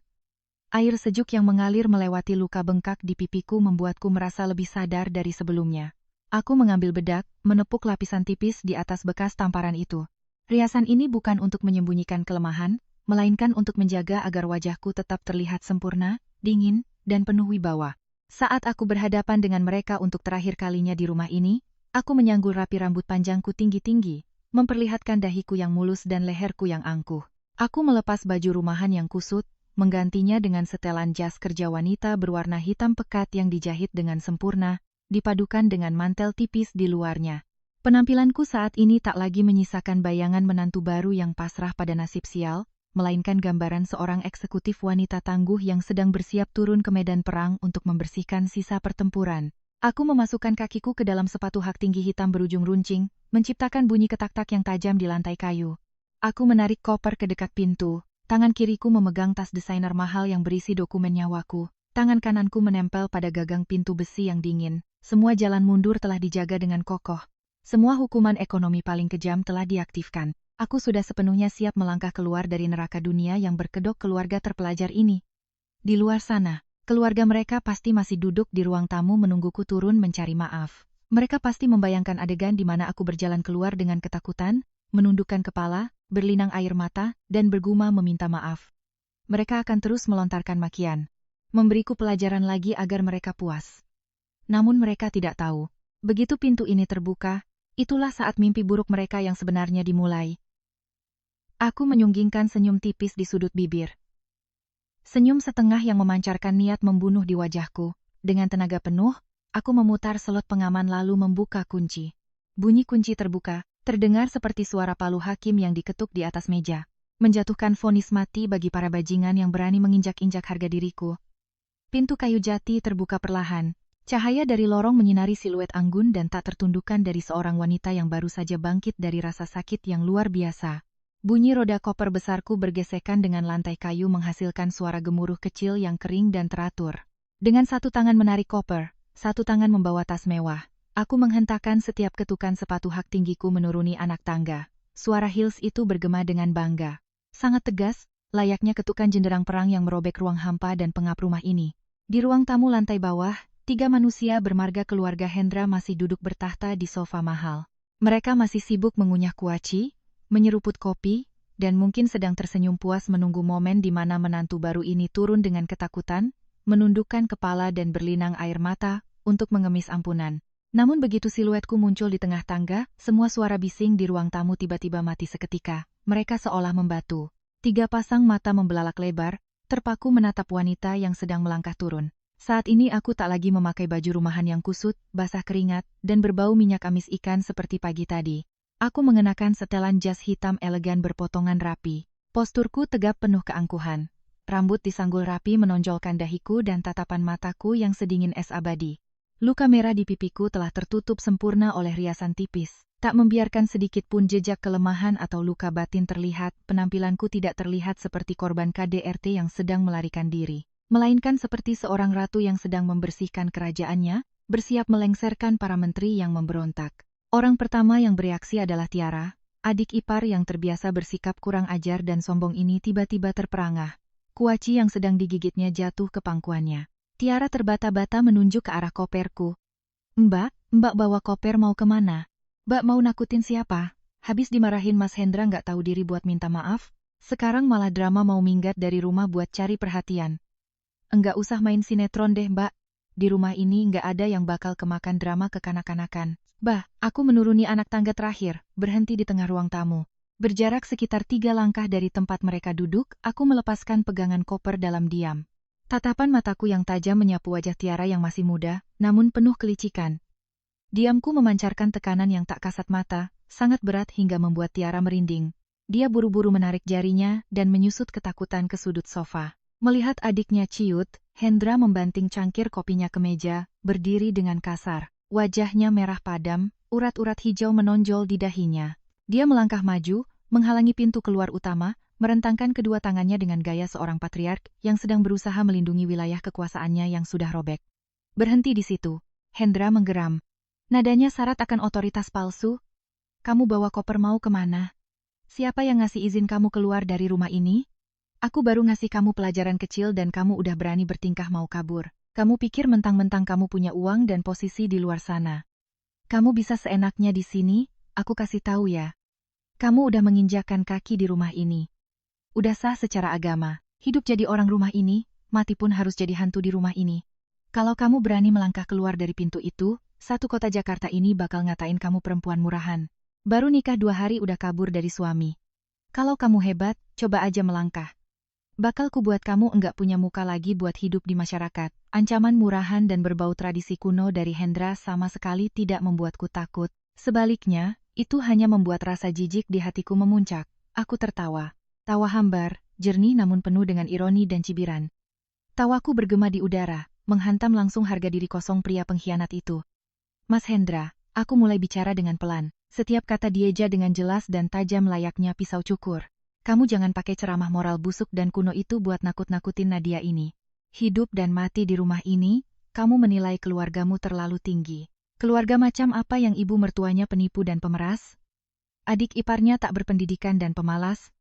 Air sejuk yang mengalir melewati luka bengkak di pipiku membuatku merasa lebih sadar dari sebelumnya. Aku mengambil bedak, menepuk lapisan tipis di atas bekas tamparan itu. Riasan ini bukan untuk menyembunyikan kelemahan, melainkan untuk menjaga agar wajahku tetap terlihat sempurna, dingin, dan penuh wibawa. Saat aku berhadapan dengan mereka untuk terakhir kalinya di rumah ini, aku menyanggul rapi rambut panjangku tinggi-tinggi, memperlihatkan dahiku yang mulus dan leherku yang angkuh. Aku melepas baju rumahan yang kusut, menggantinya dengan setelan jas kerja wanita berwarna hitam pekat yang dijahit dengan sempurna, dipadukan dengan mantel tipis di luarnya. Penampilanku saat ini tak lagi menyisakan bayangan menantu baru yang pasrah pada nasib sial, melainkan gambaran seorang eksekutif wanita tangguh yang sedang bersiap turun ke medan perang untuk membersihkan sisa pertempuran. Aku memasukkan kakiku ke dalam sepatu hak tinggi hitam berujung runcing, menciptakan bunyi ketak-tak yang tajam di lantai kayu. Aku menarik koper ke dekat pintu, tangan kiriku memegang tas desainer mahal yang berisi dokumen nyawaku, tangan kananku menempel pada gagang pintu besi yang dingin. Semua jalan mundur telah dijaga dengan kokoh. Semua hukuman ekonomi paling kejam telah diaktifkan. Aku sudah sepenuhnya siap melangkah keluar dari neraka dunia yang berkedok keluarga terpelajar ini. Di luar sana, keluarga mereka pasti masih duduk di ruang tamu menungguku turun mencari maaf. Mereka pasti membayangkan adegan di mana aku berjalan keluar dengan ketakutan, menundukkan kepala, berlinang air mata, dan berguma meminta maaf. Mereka akan terus melontarkan makian, memberiku pelajaran lagi agar mereka puas. Namun mereka tidak tahu, begitu pintu ini terbuka, itulah saat mimpi buruk mereka yang sebenarnya dimulai. Aku menyunggingkan senyum tipis di sudut bibir. Senyum setengah yang memancarkan niat membunuh di wajahku. Dengan tenaga penuh, aku memutar selot pengaman lalu membuka kunci. Bunyi kunci terbuka, terdengar seperti suara palu hakim yang diketuk di atas meja. menjatuhkan vonis mati bagi para bajingan yang berani menginjak-injak harga diriku. Pintu kayu jati terbuka perlahan. Cahaya dari lorong menyinari siluet anggun dan tak tertundukkan dari seorang wanita yang baru saja bangkit dari rasa sakit yang luar biasa. Bunyi roda koper besarku bergesekan dengan lantai kayu menghasilkan suara gemuruh kecil yang kering dan teratur. Dengan satu tangan menarik koper, satu tangan membawa tas mewah. Aku menghentakkan setiap ketukan sepatu hak tinggiku menuruni anak tangga. Suara heels itu bergema dengan bangga. Sangat tegas, layaknya ketukan jenderang perang yang merobek ruang hampa dan pengap rumah ini. Di ruang tamu lantai bawah, 3 manusia bermarga keluarga Hendra masih duduk bertahta di sofa mahal. Mereka masih sibuk mengunyah kuaci, menyeruput kopi, dan mungkin sedang tersenyum puas menunggu momen di mana menantu baru ini turun dengan ketakutan, menundukkan kepala dan berlinang air mata, untuk mengemis ampunan. Namun begitu siluetku muncul di tengah tangga, semua suara bising di ruang tamu tiba-tiba mati seketika. Mereka seolah membatu. 3 pasang mata membelalak lebar, terpaku menatap wanita yang sedang melangkah turun. Saat ini aku tak lagi memakai baju rumahan yang kusut, basah keringat, dan berbau minyak amis ikan seperti pagi tadi. Aku mengenakan setelan jas hitam elegan berpotongan rapi. Posturku tegap penuh keangkuhan. Rambut disanggul rapi menonjolkan dahiku dan tatapan mataku yang sedingin es abadi. Luka merah di pipiku telah tertutup sempurna oleh riasan tipis. Tak membiarkan sedikit pun jejak kelemahan atau luka batin terlihat, penampilanku tidak terlihat seperti korban KDRT yang sedang melarikan diri. Melainkan seperti seorang ratu yang sedang membersihkan kerajaannya, bersiap melengserkan para menteri yang memberontak. Orang pertama yang bereaksi adalah Tiara, adik ipar yang terbiasa bersikap kurang ajar dan sombong ini tiba-tiba terperangah. Kuaci yang sedang digigitnya jatuh ke pangkuannya. Tiara terbata-bata menunjuk ke arah koperku. Mbak bawa koper mau kemana? Mbak mau nakutin siapa? Habis dimarahin Mas Hendra nggak tahu diri buat minta maaf, sekarang malah drama mau minggat dari rumah buat cari perhatian. Enggak usah main sinetron deh mbak, di rumah ini nggak ada yang bakal kemakan drama kekanak-kanakan. Bah, aku menuruni anak tangga terakhir, berhenti di tengah ruang tamu. Berjarak sekitar 3 langkah dari tempat mereka duduk, aku melepaskan pegangan koper dalam diam. Tatapan mataku yang tajam menyapu wajah Tiara yang masih muda, namun penuh kelicikan. Diamku memancarkan tekanan yang tak kasat mata, sangat berat hingga membuat Tiara merinding. Dia buru-buru menarik jarinya dan menyusut ketakutan ke sudut sofa. Melihat adiknya ciut, Hendra membanting cangkir kopinya ke meja, berdiri dengan kasar. Wajahnya merah padam, urat-urat hijau menonjol di dahinya. Dia melangkah maju, menghalangi pintu keluar utama, merentangkan kedua tangannya dengan gaya seorang patriark yang sedang berusaha melindungi wilayah kekuasaannya yang sudah robek. Berhenti di situ. Hendra menggeram. Nadanya syarat akan otoritas palsu. Kamu bawa koper mau kemana? Siapa yang ngasih izin kamu keluar dari rumah ini? Aku baru ngasih kamu pelajaran kecil dan kamu udah berani bertingkah mau kabur. Kamu pikir mentang-mentang kamu punya uang dan posisi di luar sana. Kamu bisa seenaknya di sini, aku kasih tahu ya. Kamu udah menginjakkan kaki di rumah ini. Udah sah secara agama, hidup jadi orang rumah ini, mati pun harus jadi hantu di rumah ini. Kalau kamu berani melangkah keluar dari pintu itu, satu kota Jakarta ini bakal ngatain kamu perempuan murahan. Baru nikah 2 hari udah kabur dari suami. Kalau kamu hebat, coba aja melangkah. Bakal kubuat kamu enggak punya muka lagi buat hidup di masyarakat. Ancaman murahan dan berbau tradisi kuno dari Hendra sama sekali tidak membuatku takut. Sebaliknya, itu hanya membuat rasa jijik di hatiku memuncak. Aku tertawa. Tawa hambar, jernih namun penuh dengan ironi dan cibiran. Tawaku bergema di udara, menghantam langsung harga diri kosong pria pengkhianat itu. Mas Hendra, aku mulai bicara dengan pelan. Setiap kata dieja dengan jelas dan tajam layaknya pisau cukur. Kamu jangan pakai ceramah moral busuk dan kuno itu buat nakut-nakutin Nadia ini. Hidup dan mati di rumah ini, kamu menilai keluargamu terlalu tinggi. Keluarga macam apa yang ibu mertuanya penipu dan pemeras? Adik iparnya tak berpendidikan dan pemalas?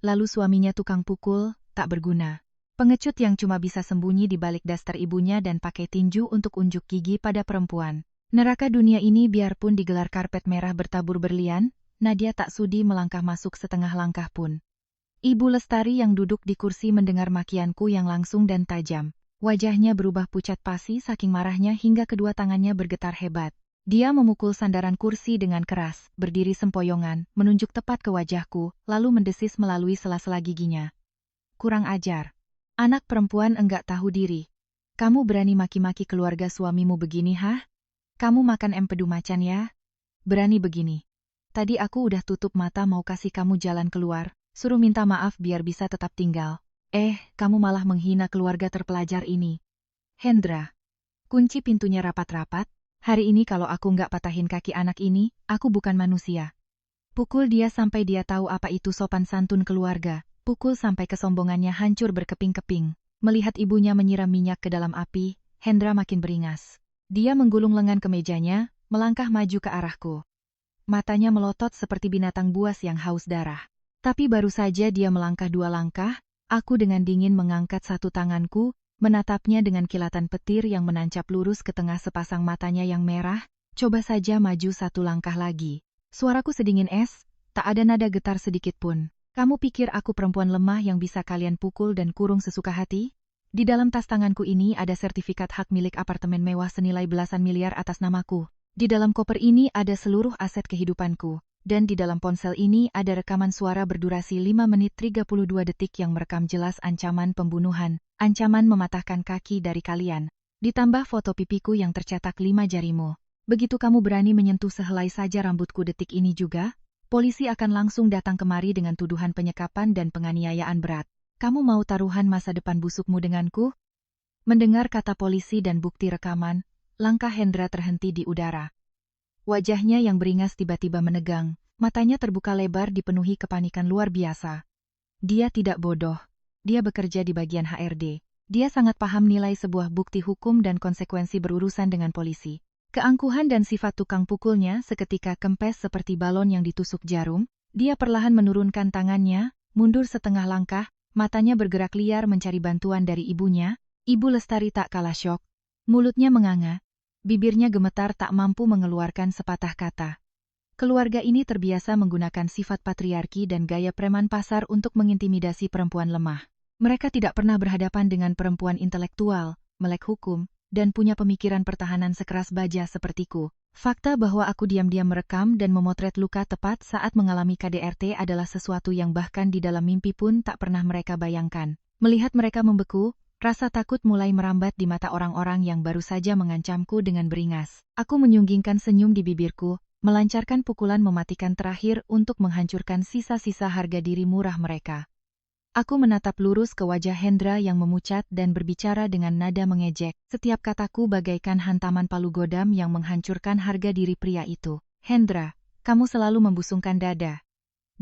Lalu suaminya tukang pukul, tak berguna. Pengecut yang cuma bisa sembunyi di balik daster ibunya dan pakai tinju untuk unjuk gigi pada perempuan. Neraka dunia ini biarpun digelar karpet merah bertabur berlian, Nadia tak sudi melangkah masuk setengah langkah pun. Ibu Lestari yang duduk di kursi mendengar makianku yang langsung dan tajam. Wajahnya berubah pucat pasi saking marahnya hingga kedua tangannya bergetar hebat. Dia memukul sandaran kursi dengan keras, berdiri sempoyongan, menunjuk tepat ke wajahku, lalu mendesis melalui sela-sela giginya. Kurang ajar. Anak perempuan enggak tahu diri. Kamu berani maki-maki keluarga suamimu begini hah? Kamu makan empedu macan ya? Berani begini. Tadi aku udah tutup mata mau kasih kamu jalan keluar, Suruh minta maaf biar bisa tetap tinggal. Kamu malah menghina keluarga terpelajar ini. Hendra, kunci pintunya rapat-rapat. Hari ini kalau aku nggak patahin kaki anak ini, aku bukan manusia. Pukul dia sampai dia tahu apa itu sopan santun keluarga. Pukul sampai kesombongannya hancur berkeping-keping. Melihat ibunya menyiram minyak ke dalam api, Hendra makin beringas. Dia menggulung lengan ke mejanya, melangkah maju ke arahku. Matanya melotot seperti binatang buas yang haus darah. Tapi baru saja dia melangkah 2 langkah, aku dengan dingin mengangkat satu tanganku, menatapnya dengan kilatan petir yang menancap lurus ke tengah sepasang matanya yang merah. Coba saja maju 1 langkah lagi. Suaraku sedingin es, tak ada nada getar sedikit pun. Kamu pikir aku perempuan lemah yang bisa kalian pukul dan kurung sesuka hati? Di dalam tas tanganku ini ada sertifikat hak milik apartemen mewah senilai belasan miliar atas namaku. Di dalam koper ini ada seluruh aset kehidupanku. Dan di dalam ponsel ini ada rekaman suara berdurasi 5 menit 32 detik yang merekam jelas ancaman pembunuhan, ancaman mematahkan kaki dari kalian. Ditambah foto pipiku yang tercetak 5 jarimu. Begitu kamu berani menyentuh sehelai saja rambutku detik ini juga, polisi akan langsung datang kemari dengan tuduhan penyekapan dan penganiayaan berat. Kamu mau taruhan masa depan busukmu denganku? Mendengar kata polisi dan bukti rekaman, langkah Hendra terhenti di udara. Wajahnya yang beringas tiba-tiba menegang, matanya terbuka lebar dipenuhi kepanikan luar biasa. Dia tidak bodoh. Dia bekerja di bagian HRD. Dia sangat paham nilai sebuah bukti hukum dan konsekuensi berurusan dengan polisi. Keangkuhan dan sifat tukang pukulnya seketika kempes seperti balon yang ditusuk jarum. Dia perlahan menurunkan tangannya, mundur setengah langkah, matanya bergerak liar mencari bantuan dari ibunya. Ibu Lestari tak kalah syok. Mulutnya menganga. Bibirnya gemetar tak mampu mengeluarkan sepatah kata. Keluarga ini terbiasa menggunakan sifat patriarki dan gaya preman pasar untuk mengintimidasi perempuan lemah. Mereka tidak pernah berhadapan dengan perempuan intelektual, melek hukum, dan punya pemikiran pertahanan sekeras baja sepertiku. Fakta bahwa aku diam-diam merekam dan memotret luka tepat saat mengalami KDRT adalah sesuatu yang bahkan di dalam mimpi pun tak pernah mereka bayangkan. Melihat mereka membeku, rasa takut mulai merambat di mata orang-orang yang baru saja mengancamku dengan beringas. Aku menyunggingkan senyum di bibirku, melancarkan pukulan mematikan terakhir untuk menghancurkan sisa-sisa harga diri murah mereka. Aku menatap lurus ke wajah Hendra yang memucat dan berbicara dengan nada mengejek. Setiap kataku bagaikan hantaman palu godam yang menghancurkan harga diri pria itu. Hendra, kamu selalu membusungkan dada.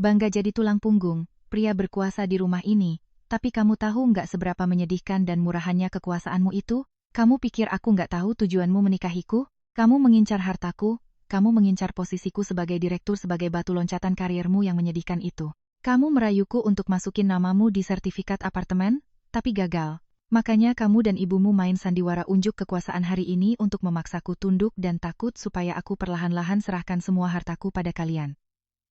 Bangga jadi tulang punggung, pria berkuasa di rumah ini. Tapi kamu tahu nggak seberapa menyedihkan dan murahannya kekuasaanmu itu? Kamu pikir aku nggak tahu tujuanmu menikahiku? Kamu mengincar hartaku, kamu mengincar posisiku sebagai direktur sebagai batu loncatan karirmu yang menyedihkan itu. Kamu merayuku untuk masukin namamu di sertifikat apartemen, tapi gagal. Makanya kamu dan ibumu main sandiwara unjuk kekuasaan hari ini untuk memaksaku tunduk dan takut supaya aku perlahan-lahan serahkan semua hartaku pada kalian.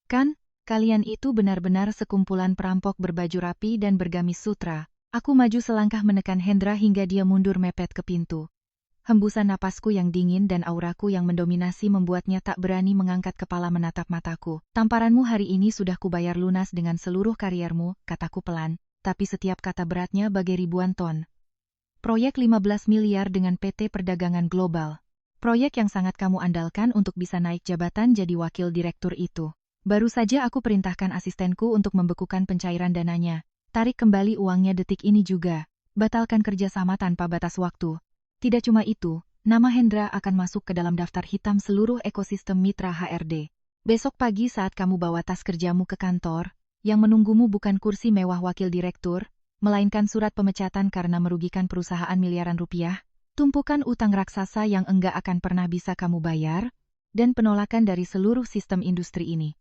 Kan? Kalian itu benar-benar sekumpulan perampok berbaju rapi dan bergamis sutra. Aku maju selangkah menekan Hendra hingga dia mundur mepet ke pintu. Hembusan napasku yang dingin dan auraku yang mendominasi membuatnya tak berani mengangkat kepala menatap mataku. Tamparanmu hari ini sudah kubayar lunas dengan seluruh kariermu, kataku pelan, tapi setiap kata beratnya bagai ribuan ton. Proyek 15 miliar dengan PT Perdagangan Global. Proyek yang sangat kamu andalkan untuk bisa naik jabatan jadi wakil direktur itu. Baru saja aku perintahkan asistenku untuk membekukan pencairan dananya. Tarik kembali uangnya detik ini juga. Batalkan kerjasama tanpa batas waktu. Tidak cuma itu, nama Hendra akan masuk ke dalam daftar hitam seluruh ekosistem mitra HRD. Besok pagi saat kamu bawa tas kerjamu ke kantor, yang menunggumu bukan kursi mewah wakil direktur, melainkan surat pemecatan karena merugikan perusahaan miliaran rupiah, tumpukan utang raksasa yang enggak akan pernah bisa kamu bayar, dan penolakan dari seluruh sistem industri ini.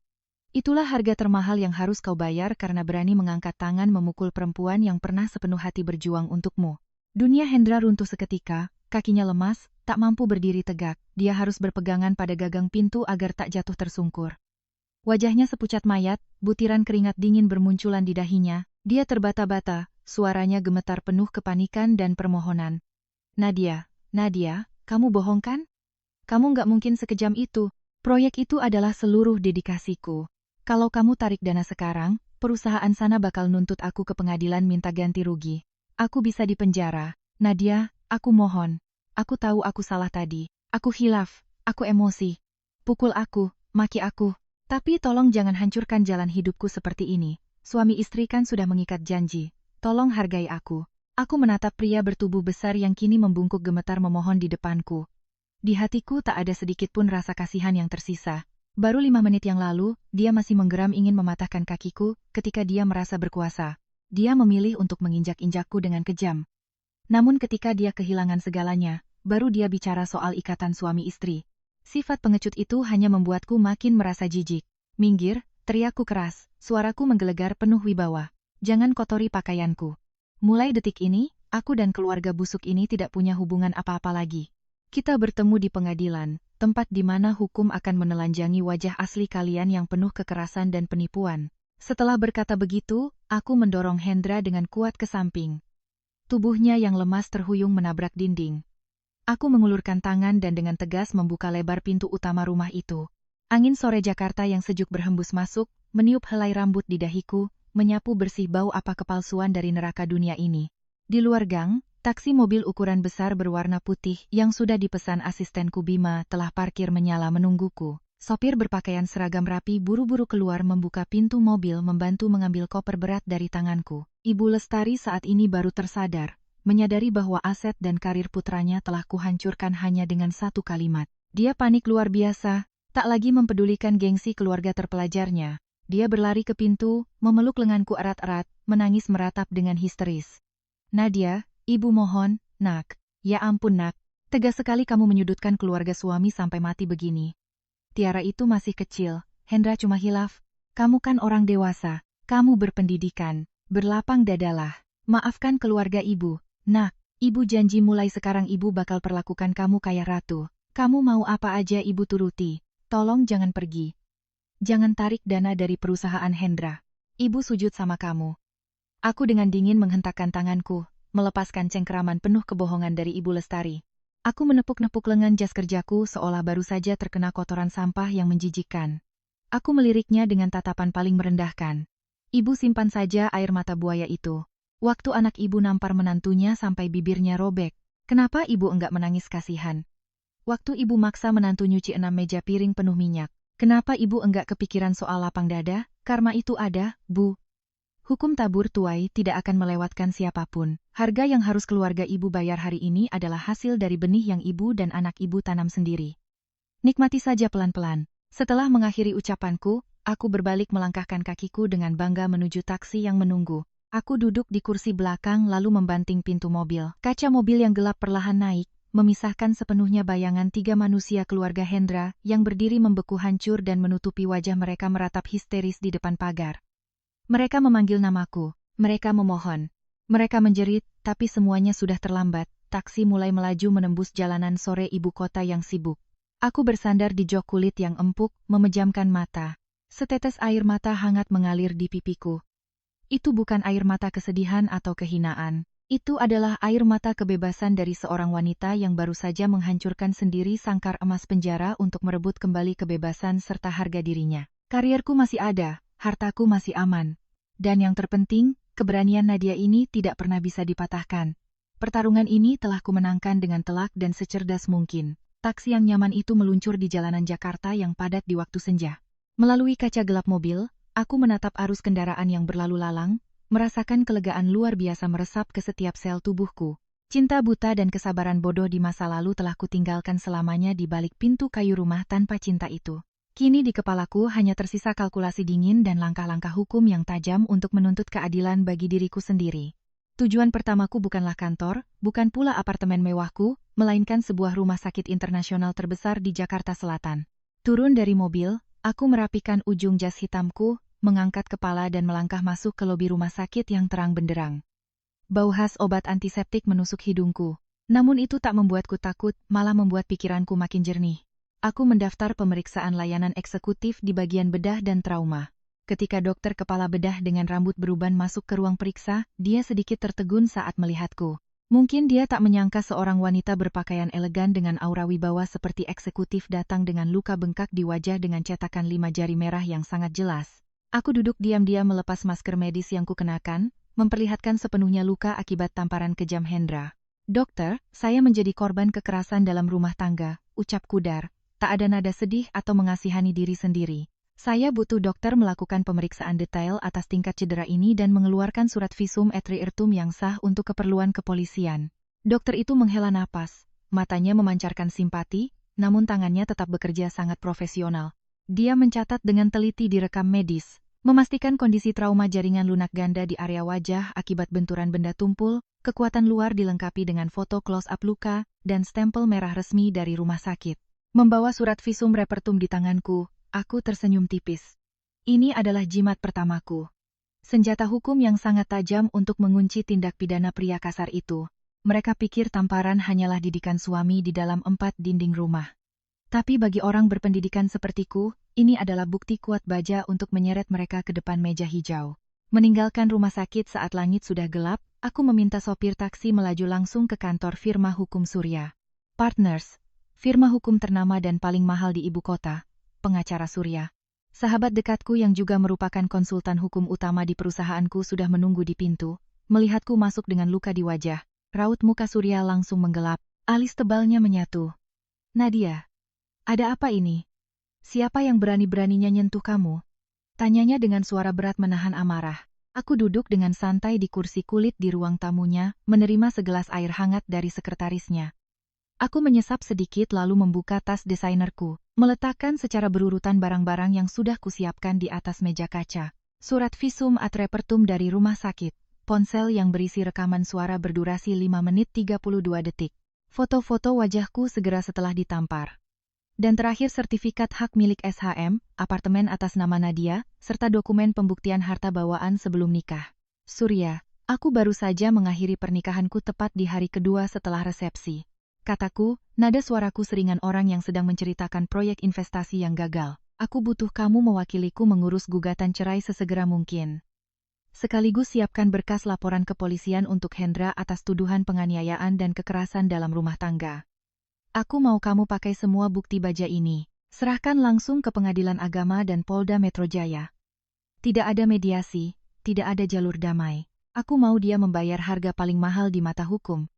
Itulah harga termahal yang harus kau bayar karena berani mengangkat tangan memukul perempuan yang pernah sepenuh hati berjuang untukmu. Dunia Hendra runtuh seketika, kakinya lemas, tak mampu berdiri tegak. Dia harus berpegangan pada gagang pintu agar tak jatuh tersungkur. Wajahnya sepucat mayat, butiran keringat dingin bermunculan di dahinya. Dia terbata-bata, suaranya gemetar penuh kepanikan dan permohonan. Nadia, kamu bohong kan? Kamu nggak mungkin sekejam itu. Proyek itu adalah seluruh dedikasiku. Kalau kamu tarik dana sekarang, perusahaan sana bakal nuntut aku ke pengadilan minta ganti rugi. Aku bisa dipenjara. Nadia, aku mohon. Aku tahu aku salah tadi. Aku khilaf. Aku emosi. Pukul aku, maki aku. Tapi tolong jangan hancurkan jalan hidupku seperti ini. Suami istri kan sudah mengikat janji. Tolong hargai aku. Aku menatap pria bertubuh besar yang kini membungkuk gemetar memohon di depanku. Di hatiku tak ada sedikit pun rasa kasihan yang tersisa. Baru 5 menit yang lalu, dia masih menggeram ingin mematahkan kakiku ketika dia merasa berkuasa. Dia memilih untuk menginjak-injakku dengan kejam. Namun ketika dia kehilangan segalanya, baru dia bicara soal ikatan suami istri. Sifat pengecut itu hanya membuatku makin merasa jijik. Minggir, teriakku keras, suaraku menggelegar penuh wibawa. Jangan kotori pakaianku. Mulai detik ini, aku dan keluarga busuk ini tidak punya hubungan apa-apa lagi. Kita bertemu di pengadilan, tempat di mana hukum akan menelanjangi wajah asli kalian yang penuh kekerasan dan penipuan. Setelah berkata begitu, aku mendorong Hendra dengan kuat ke samping. Tubuhnya yang lemas terhuyung menabrak dinding. Aku mengulurkan tangan dan dengan tegas membuka lebar pintu utama rumah itu. Angin sore Jakarta yang sejuk berhembus masuk, meniup helai rambut di dahiku, menyapu bersih bau apa kepalsuan dari neraka dunia ini. Di luar gang, taksi mobil ukuran besar berwarna putih yang sudah dipesan asistenku Bima telah parkir menyala menungguku. Sopir berpakaian seragam rapi buru-buru keluar membuka pintu mobil membantu mengambil koper berat dari tanganku. Ibu Lestari saat ini baru tersadar, menyadari bahwa aset dan karir putranya telah kuhancurkan hanya dengan satu kalimat. Dia panik luar biasa, tak lagi mempedulikan gengsi keluarga terpelajarnya. Dia berlari ke pintu, memeluk lenganku erat-erat, menangis meratap dengan histeris. Nadia, ibu mohon, nak. Ya ampun nak, tegas sekali kamu menyudutkan keluarga suami sampai mati begini. Tiara itu masih kecil, Hendra cuma hilaf. Kamu kan orang dewasa, kamu berpendidikan, berlapang dadalah. Maafkan keluarga ibu. Nak, ibu janji mulai sekarang ibu bakal perlakukan kamu kayak ratu. Kamu mau apa aja ibu turuti. Tolong jangan pergi. Jangan tarik dana dari perusahaan Hendra. Ibu sujud sama kamu. Aku dengan dingin menghentakkan tanganku, melepaskan cengkeraman penuh kebohongan dari Ibu Lestari. Aku menepuk-nepuk lengan jas kerjaku seolah baru saja terkena kotoran sampah yang menjijikkan. Aku meliriknya dengan tatapan paling merendahkan. Ibu simpan saja air mata buaya itu. Waktu anak ibu nampar menantunya sampai bibirnya robek, kenapa ibu enggak menangis kasihan? Waktu ibu maksa menantu nyuci 6 meja piring penuh minyak, kenapa ibu enggak kepikiran soal lapang dada? Karma itu ada, Bu. Hukum tabur tuai tidak akan melewatkan siapapun. Harga yang harus keluarga ibu bayar hari ini adalah hasil dari benih yang ibu dan anak ibu tanam sendiri. Nikmati saja pelan-pelan. Setelah mengakhiri ucapanku, aku berbalik melangkahkan kakiku dengan bangga menuju taksi yang menunggu. Aku duduk di kursi belakang lalu membanting pintu mobil. Kaca mobil yang gelap perlahan naik, memisahkan sepenuhnya bayangan 3 manusia keluarga Hendra yang berdiri membeku hancur dan menutupi wajah mereka meratap histeris di depan pagar. Mereka memanggil namaku, mereka memohon. Mereka menjerit, tapi semuanya sudah terlambat. Taksi mulai melaju menembus jalanan sore ibu kota yang sibuk. Aku bersandar di jok kulit yang empuk, memejamkan mata. Setetes air mata hangat mengalir di pipiku. Itu bukan air mata kesedihan atau kehinaan. Itu adalah air mata kebebasan dari seorang wanita yang baru saja menghancurkan sendiri sangkar emas penjara untuk merebut kembali kebebasan serta harga dirinya. Karierku masih ada, hartaku masih aman. Dan yang terpenting, keberanian Nadia ini tidak pernah bisa dipatahkan. Pertarungan ini telah kumenangkan dengan telak dan secerdas mungkin. Taksi yang nyaman itu meluncur di jalanan Jakarta yang padat di waktu senja. Melalui kaca gelap mobil, aku menatap arus kendaraan yang berlalu lalang, merasakan kelegaan luar biasa meresap ke setiap sel tubuhku. Cinta buta dan kesabaran bodoh di masa lalu telah kutinggalkan selamanya di balik pintu kayu rumah tanpa cinta itu. Kini di kepalaku hanya tersisa kalkulasi dingin dan langkah-langkah hukum yang tajam untuk menuntut keadilan bagi diriku sendiri. Tujuan pertamaku bukanlah kantor, bukan pula apartemen mewahku, melainkan sebuah rumah sakit internasional terbesar di Jakarta Selatan. Turun dari mobil, aku merapikan ujung jas hitamku, mengangkat kepala dan melangkah masuk ke lobi rumah sakit yang terang benderang. Bau khas obat antiseptik menusuk hidungku. Namun itu tak membuatku takut, malah membuat pikiranku makin jernih. Aku mendaftar pemeriksaan layanan eksekutif di bagian bedah dan trauma. Ketika dokter kepala bedah dengan rambut beruban masuk ke ruang periksa, dia sedikit tertegun saat melihatku. Mungkin dia tak menyangka seorang wanita berpakaian elegan dengan aura wibawa seperti eksekutif datang dengan luka bengkak di wajah dengan cetakan 5 jari merah yang sangat jelas. Aku duduk diam-diam melepas masker medis yang kukenakan, memperlihatkan sepenuhnya luka akibat tamparan kejam Hendra. Dokter, saya menjadi korban kekerasan dalam rumah tangga, ucap Kudar. Tak ada nada sedih atau mengasihani diri sendiri. Saya butuh dokter melakukan pemeriksaan detail atas tingkat cedera ini dan mengeluarkan surat visum et repertum yang sah untuk keperluan kepolisian. Dokter itu menghela napas, matanya memancarkan simpati, namun tangannya tetap bekerja sangat profesional. Dia mencatat dengan teliti di rekam medis, memastikan kondisi trauma jaringan lunak ganda di area wajah akibat benturan benda tumpul, kekuatan luar dilengkapi dengan foto close-up luka, dan stempel merah resmi dari rumah sakit. Membawa surat visum repertum di tanganku, aku tersenyum tipis. Ini adalah jimat pertamaku. Senjata hukum yang sangat tajam untuk mengunci tindak pidana pria kasar itu. Mereka pikir tamparan hanyalah didikan suami di dalam 4 dinding rumah. Tapi bagi orang berpendidikan sepertiku, ini adalah bukti kuat baja untuk menyeret mereka ke depan meja hijau. Meninggalkan rumah sakit saat langit sudah gelap, aku meminta sopir taksi melaju langsung ke kantor firma hukum Surya Partners, firma hukum ternama dan paling mahal di ibu kota. Pengacara Surya, sahabat dekatku yang juga merupakan konsultan hukum utama di perusahaanku sudah menunggu di pintu. Melihatku masuk dengan luka di wajah, raut muka Surya langsung menggelap, alis tebalnya menyatu. Nadia, ada apa ini? Siapa yang berani-beraninya nyentuh kamu? Tanyanya dengan suara berat menahan amarah. Aku duduk dengan santai di kursi kulit di ruang tamunya, menerima segelas air hangat dari sekretarisnya. Aku menyesap sedikit lalu membuka tas desainerku, meletakkan secara berurutan barang-barang yang sudah kusiapkan di atas meja kaca. Surat visum et repertum dari rumah sakit, ponsel yang berisi rekaman suara berdurasi 5 menit 32 detik. Foto-foto wajahku segera setelah ditampar. Dan terakhir sertifikat hak milik SHM, apartemen atas nama Nadia, serta dokumen pembuktian harta bawaan sebelum nikah. Surya, aku baru saja mengakhiri pernikahanku tepat di hari kedua setelah resepsi. Kataku, nada suaraku seringan orang yang sedang menceritakan proyek investasi yang gagal. Aku butuh kamu mewakiliku mengurus gugatan cerai sesegera mungkin. Sekaligus siapkan berkas laporan kepolisian untuk Hendra atas tuduhan penganiayaan dan kekerasan dalam rumah tangga. Aku mau kamu pakai semua bukti baja ini. Serahkan langsung ke Pengadilan Agama dan Polda Metro Jaya. Tidak ada mediasi, tidak ada jalur damai. Aku mau dia membayar harga paling mahal di mata hukum.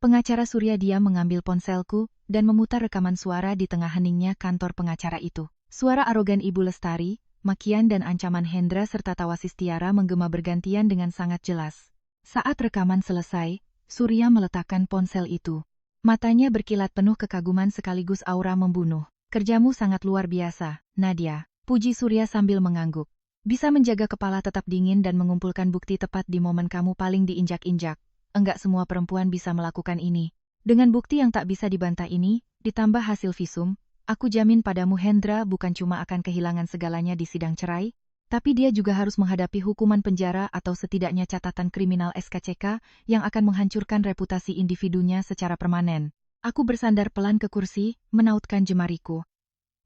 Pengacara Surya diam mengambil ponselku dan memutar rekaman suara di tengah heningnya kantor pengacara itu. Suara arogan Ibu Lestari, makian dan ancaman Hendra serta tawa Tiara menggema bergantian dengan sangat jelas. Saat rekaman selesai, Surya meletakkan ponsel itu. Matanya berkilat penuh kekaguman sekaligus aura membunuh. Kerjamu sangat luar biasa, Nadia, puji Surya sambil mengangguk. Bisa menjaga kepala tetap dingin dan mengumpulkan bukti tepat di momen kamu paling diinjak-injak. Enggak semua perempuan bisa melakukan ini. Dengan bukti yang tak bisa dibantah ini, ditambah hasil visum, aku jamin padamu Hendra bukan cuma akan kehilangan segalanya di sidang cerai, tapi dia juga harus menghadapi hukuman penjara atau setidaknya catatan kriminal SKCK yang akan menghancurkan reputasi individunya secara permanen. Aku bersandar pelan ke kursi, menautkan jemariku.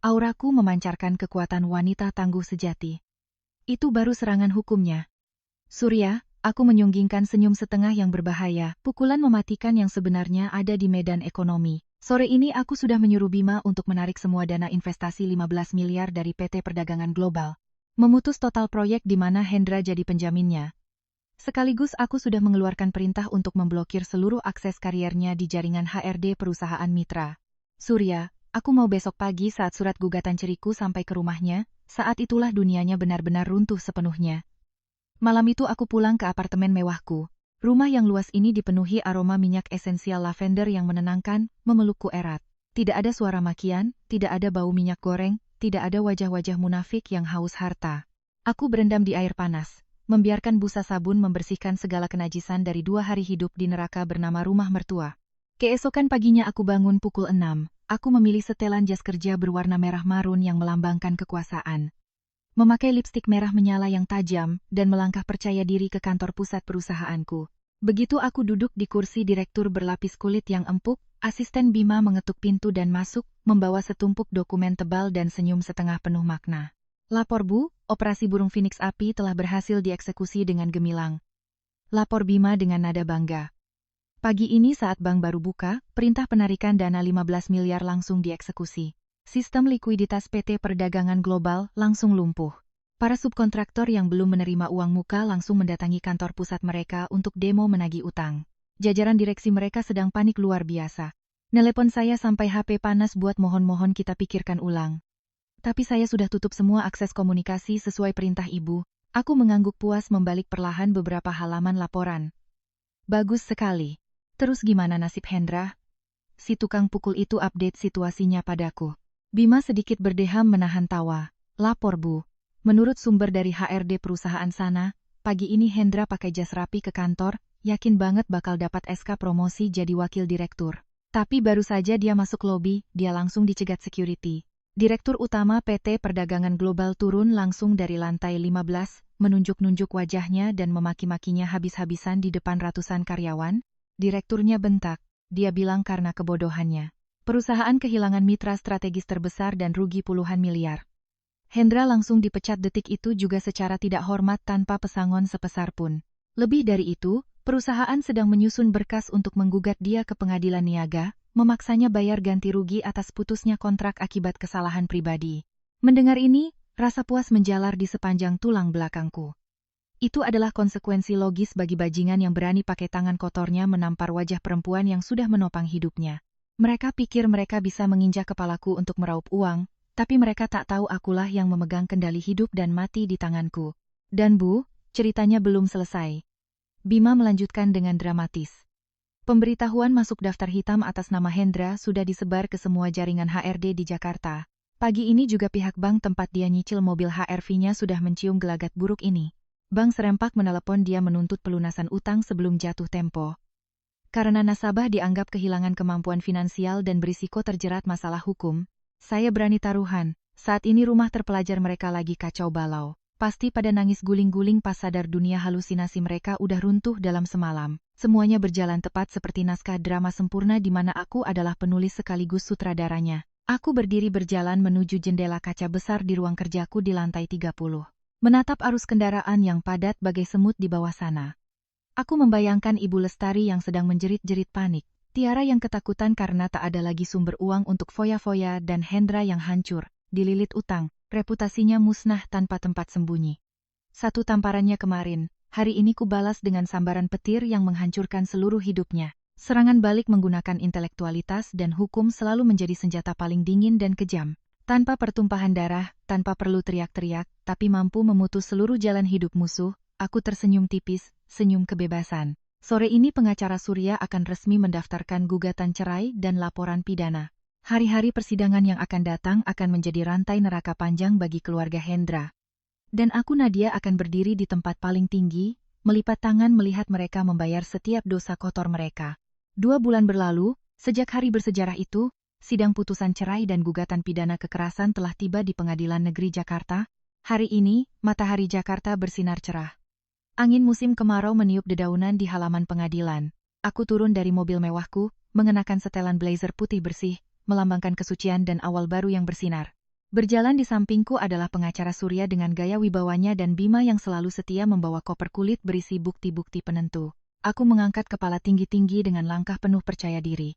Auraku memancarkan kekuatan wanita tangguh sejati. Itu baru serangan hukumnya. Surya, aku menyunggingkan senyum setengah yang berbahaya, pukulan mematikan yang sebenarnya ada di medan ekonomi. Sore ini aku sudah menyuruh Bima untuk menarik semua dana investasi 15 miliar dari PT Perdagangan Global. Memutus total proyek di mana Hendra jadi penjaminnya. Sekaligus aku sudah mengeluarkan perintah untuk memblokir seluruh akses kariernya di jaringan HRD perusahaan mitra. Surya, aku mau besok pagi saat surat gugatan ceriku sampai ke rumahnya, saat itulah dunianya benar-benar runtuh sepenuhnya. Malam itu aku pulang ke apartemen mewahku. Rumah yang luas ini dipenuhi aroma minyak esensial lavender yang menenangkan, memelukku erat. Tidak ada suara makian, tidak ada bau minyak goreng, tidak ada wajah-wajah munafik yang haus harta. Aku berendam di air panas, membiarkan busa sabun membersihkan segala kenajisan dari 2 hari hidup di neraka bernama rumah mertua. Keesokan paginya aku bangun pukul 6. Aku memilih setelan jas kerja berwarna merah marun yang melambangkan kekuasaan. Memakai lipstik merah menyala yang tajam, dan melangkah percaya diri ke kantor pusat perusahaanku. Begitu aku duduk di kursi direktur berlapis kulit yang empuk, asisten Bima mengetuk pintu dan masuk, membawa setumpuk dokumen tebal dan senyum setengah penuh makna. Lapor Bu, operasi burung Phoenix Api telah berhasil dieksekusi dengan gemilang. Lapor Bima dengan nada bangga. Pagi ini saat bank baru buka, perintah penarikan dana 15 miliar langsung dieksekusi. Sistem likuiditas PT Perdagangan Global langsung lumpuh. Para subkontraktor yang belum menerima uang muka langsung mendatangi kantor pusat mereka untuk demo menagih utang. Jajaran direksi mereka sedang panik luar biasa. Nelepon saya sampai HP panas buat mohon-mohon kita pikirkan ulang. Tapi saya sudah tutup semua akses komunikasi sesuai perintah ibu. Aku mengangguk puas membalik perlahan beberapa halaman laporan. Bagus sekali. Terus gimana nasib Hendra? Si tukang pukul itu update situasinya padaku. Bima sedikit berdeham menahan tawa. Lapor Bu. Menurut sumber dari HRD perusahaan sana, pagi ini Hendra pakai jas rapi ke kantor, yakin banget bakal dapat SK promosi jadi wakil direktur. Tapi baru saja dia masuk lobi, dia langsung dicegat security. Direktur utama PT Perdagangan Global turun langsung dari lantai 15, menunjuk-nunjuk wajahnya dan memaki-makinya habis-habisan di depan ratusan karyawan. Direkturnya bentak. Dia bilang karena kebodohannya. Perusahaan kehilangan mitra strategis terbesar dan rugi puluhan miliar. Hendra langsung dipecat detik itu juga secara tidak hormat tanpa pesangon sepesar pun. Lebih dari itu, perusahaan sedang menyusun berkas untuk menggugat dia ke pengadilan niaga, memaksanya bayar ganti rugi atas putusnya kontrak akibat kesalahan pribadi. Mendengar ini, rasa puas menjalar di sepanjang tulang belakangku. Itu adalah konsekuensi logis bagi bajingan yang berani pakai tangan kotornya menampar wajah perempuan yang sudah menopang hidupnya. Mereka pikir mereka bisa menginjak kepalaku untuk meraup uang, tapi mereka tak tahu akulah yang memegang kendali hidup dan mati di tanganku. Dan Bu, ceritanya belum selesai. Bima melanjutkan dengan dramatis. Pemberitahuan masuk daftar hitam atas nama Hendra sudah disebar ke semua jaringan HRD di Jakarta. Pagi ini juga pihak bank tempat dia nyicil mobil HRV-nya sudah mencium gelagat buruk ini. Bank serempak menelepon dia menuntut pelunasan utang sebelum jatuh tempo. Karena nasabah dianggap kehilangan kemampuan finansial dan berisiko terjerat masalah hukum, saya berani taruhan, saat ini rumah terpelajar mereka lagi kacau balau. Pasti pada nangis guling-guling pas sadar dunia halusinasi mereka udah runtuh dalam semalam. Semuanya berjalan tepat seperti naskah drama sempurna di mana aku adalah penulis sekaligus sutradaranya. Aku berdiri berjalan menuju jendela kaca besar di ruang kerjaku di lantai 30. Menatap arus kendaraan yang padat bagai semut di bawah sana. Aku membayangkan Ibu Lestari yang sedang menjerit-jerit panik, Tiara yang ketakutan karena tak ada lagi sumber uang untuk foya-foya dan Hendra yang hancur, dililit utang, reputasinya musnah tanpa tempat sembunyi. Satu tamparannya kemarin, hari ini ku balas dengan sambaran petir yang menghancurkan seluruh hidupnya. Serangan balik menggunakan intelektualitas dan hukum selalu menjadi senjata paling dingin dan kejam. Tanpa pertumpahan darah, tanpa perlu teriak-teriak, tapi mampu memutus seluruh jalan hidup musuh, aku tersenyum tipis, senyum kebebasan. Sore ini pengacara Surya akan resmi mendaftarkan gugatan cerai dan laporan pidana. Hari-hari persidangan yang akan datang akan menjadi rantai neraka panjang bagi keluarga Hendra. Dan aku Nadia akan berdiri di tempat paling tinggi, melipat tangan melihat mereka membayar setiap dosa kotor mereka. 2 bulan berlalu, sejak hari bersejarah itu, sidang putusan cerai dan gugatan pidana kekerasan telah tiba di Pengadilan Negeri Jakarta. Hari ini, matahari Jakarta bersinar cerah. Angin musim kemarau meniup dedaunan di halaman pengadilan. Aku turun dari mobil mewahku, mengenakan setelan blazer putih bersih, melambangkan kesucian dan awal baru yang bersinar. Berjalan di sampingku adalah pengacara Surya dengan gaya wibawanya dan Bima yang selalu setia membawa koper kulit berisi bukti-bukti penentu. Aku mengangkat kepala tinggi-tinggi dengan langkah penuh percaya diri.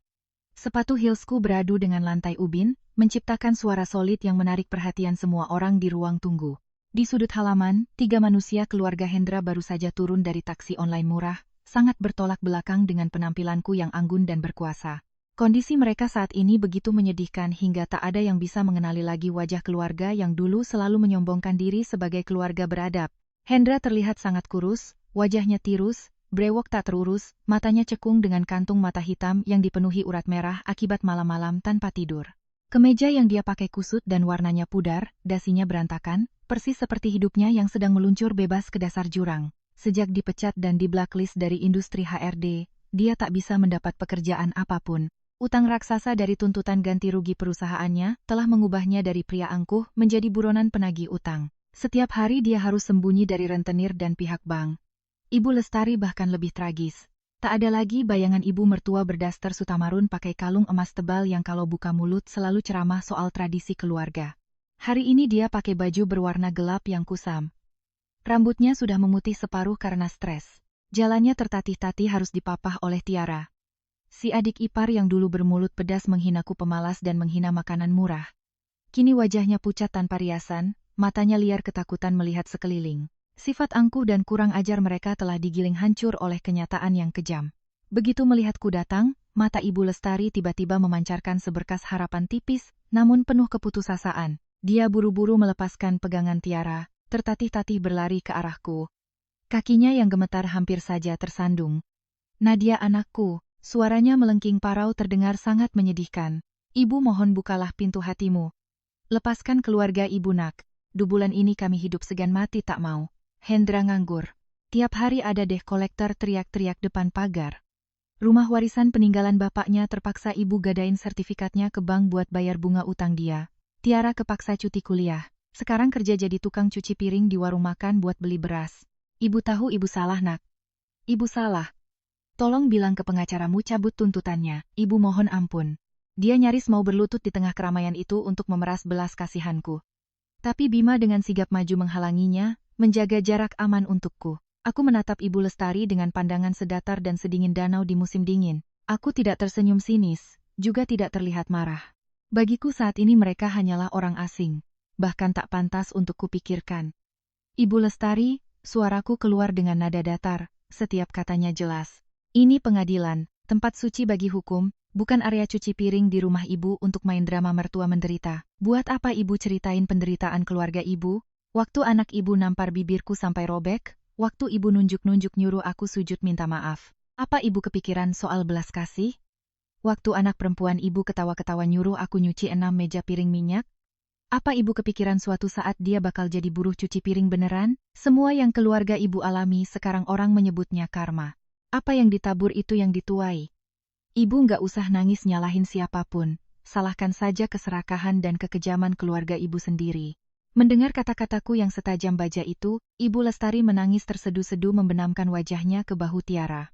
Sepatu heelsku beradu dengan lantai ubin, menciptakan suara solid yang menarik perhatian semua orang di ruang tunggu. Di sudut halaman, 3 manusia keluarga Hendra baru saja turun dari taksi online murah, sangat bertolak belakang dengan penampilanku yang anggun dan berkuasa. Kondisi mereka saat ini begitu menyedihkan hingga tak ada yang bisa mengenali lagi wajah keluarga yang dulu selalu menyombongkan diri sebagai keluarga beradab. Hendra terlihat sangat kurus, wajahnya tirus, brewok tak terurus, matanya cekung dengan kantung mata hitam yang dipenuhi urat merah akibat malam-malam tanpa tidur. Kemeja yang dia pakai kusut dan warnanya pudar, dasinya berantakan, persis seperti hidupnya yang sedang meluncur bebas ke dasar jurang. Sejak dipecat dan di-blacklist dari industri HRD, dia tak bisa mendapat pekerjaan apapun. Utang raksasa dari tuntutan ganti rugi perusahaannya telah mengubahnya dari pria angkuh menjadi buronan penagih utang. Setiap hari dia harus sembunyi dari rentenir dan pihak bank. Ibu Lestari bahkan lebih tragis. Tak ada lagi bayangan ibu mertua berdaster sutamarun pakai kalung emas tebal yang kalau buka mulut selalu ceramah soal tradisi keluarga. Hari ini dia pakai baju berwarna gelap yang kusam. Rambutnya sudah memutih separuh karena stres. Jalannya tertatih-tatih harus dipapah oleh Tiara. Si adik ipar yang dulu bermulut pedas menghinaku pemalas dan menghina makanan murah. Kini wajahnya pucat tanpa riasan, matanya liar ketakutan melihat sekeliling. Sifat angkuh dan kurang ajar mereka telah digiling hancur oleh kenyataan yang kejam. Begitu melihatku datang, mata Ibu Lestari tiba-tiba memancarkan seberkas harapan tipis, namun penuh keputusasaan. Dia buru-buru melepaskan pegangan Tiara, tertatih-tatih berlari ke arahku. Kakinya yang gemetar hampir saja tersandung. Nadia anakku, suaranya melengking parau terdengar sangat menyedihkan. Ibu mohon bukalah pintu hatimu. Lepaskan keluarga ibu nak. 2 bulan ini kami hidup segan mati tak mau. Hendra nganggur. Tiap hari ada deh kolektor teriak-teriak depan pagar. Rumah warisan peninggalan bapaknya terpaksa ibu gadain sertifikatnya ke bank buat bayar bunga utang dia. Tiara kepaksa cuti kuliah. Sekarang kerja jadi tukang cuci piring di warung makan buat beli beras. Ibu tahu ibu salah nak. Ibu salah. Tolong bilang ke pengacaramu cabut tuntutannya. Ibu mohon ampun. Dia nyaris mau berlutut di tengah keramaian itu untuk memeras belas kasihanku. Tapi Bima dengan sigap maju menghalanginya, menjaga jarak aman untukku. Aku menatap Ibu Lestari dengan pandangan sedatar dan sedingin danau di musim dingin. Aku tidak tersenyum sinis, juga tidak terlihat marah. Bagiku saat ini mereka hanyalah orang asing, bahkan tak pantas untuk kupikirkan. Ibu Lestari, suaraku keluar dengan nada datar, setiap katanya jelas. Ini pengadilan, tempat suci bagi hukum, bukan area cuci piring di rumah ibu untuk main drama mertua menderita. Buat apa ibu ceritain penderitaan keluarga ibu? Waktu anak ibu nampar bibirku sampai robek, waktu ibu nunjuk-nunjuk nyuruh aku sujud minta maaf. Apa ibu kepikiran soal belas kasih? Waktu anak perempuan ibu ketawa-ketawa nyuruh aku nyuci 6 meja piring minyak? Apa ibu kepikiran suatu saat dia bakal jadi buruh cuci piring beneran? Semua yang keluarga ibu alami sekarang orang menyebutnya karma. Apa yang ditabur itu yang dituai. Ibu nggak usah nangis nyalahin siapapun, salahkan saja keserakahan dan kekejaman keluarga ibu sendiri. Mendengar kata-kataku yang setajam baja itu, Ibu Lestari menangis terseduh-seduh membenamkan wajahnya ke bahu Tiara.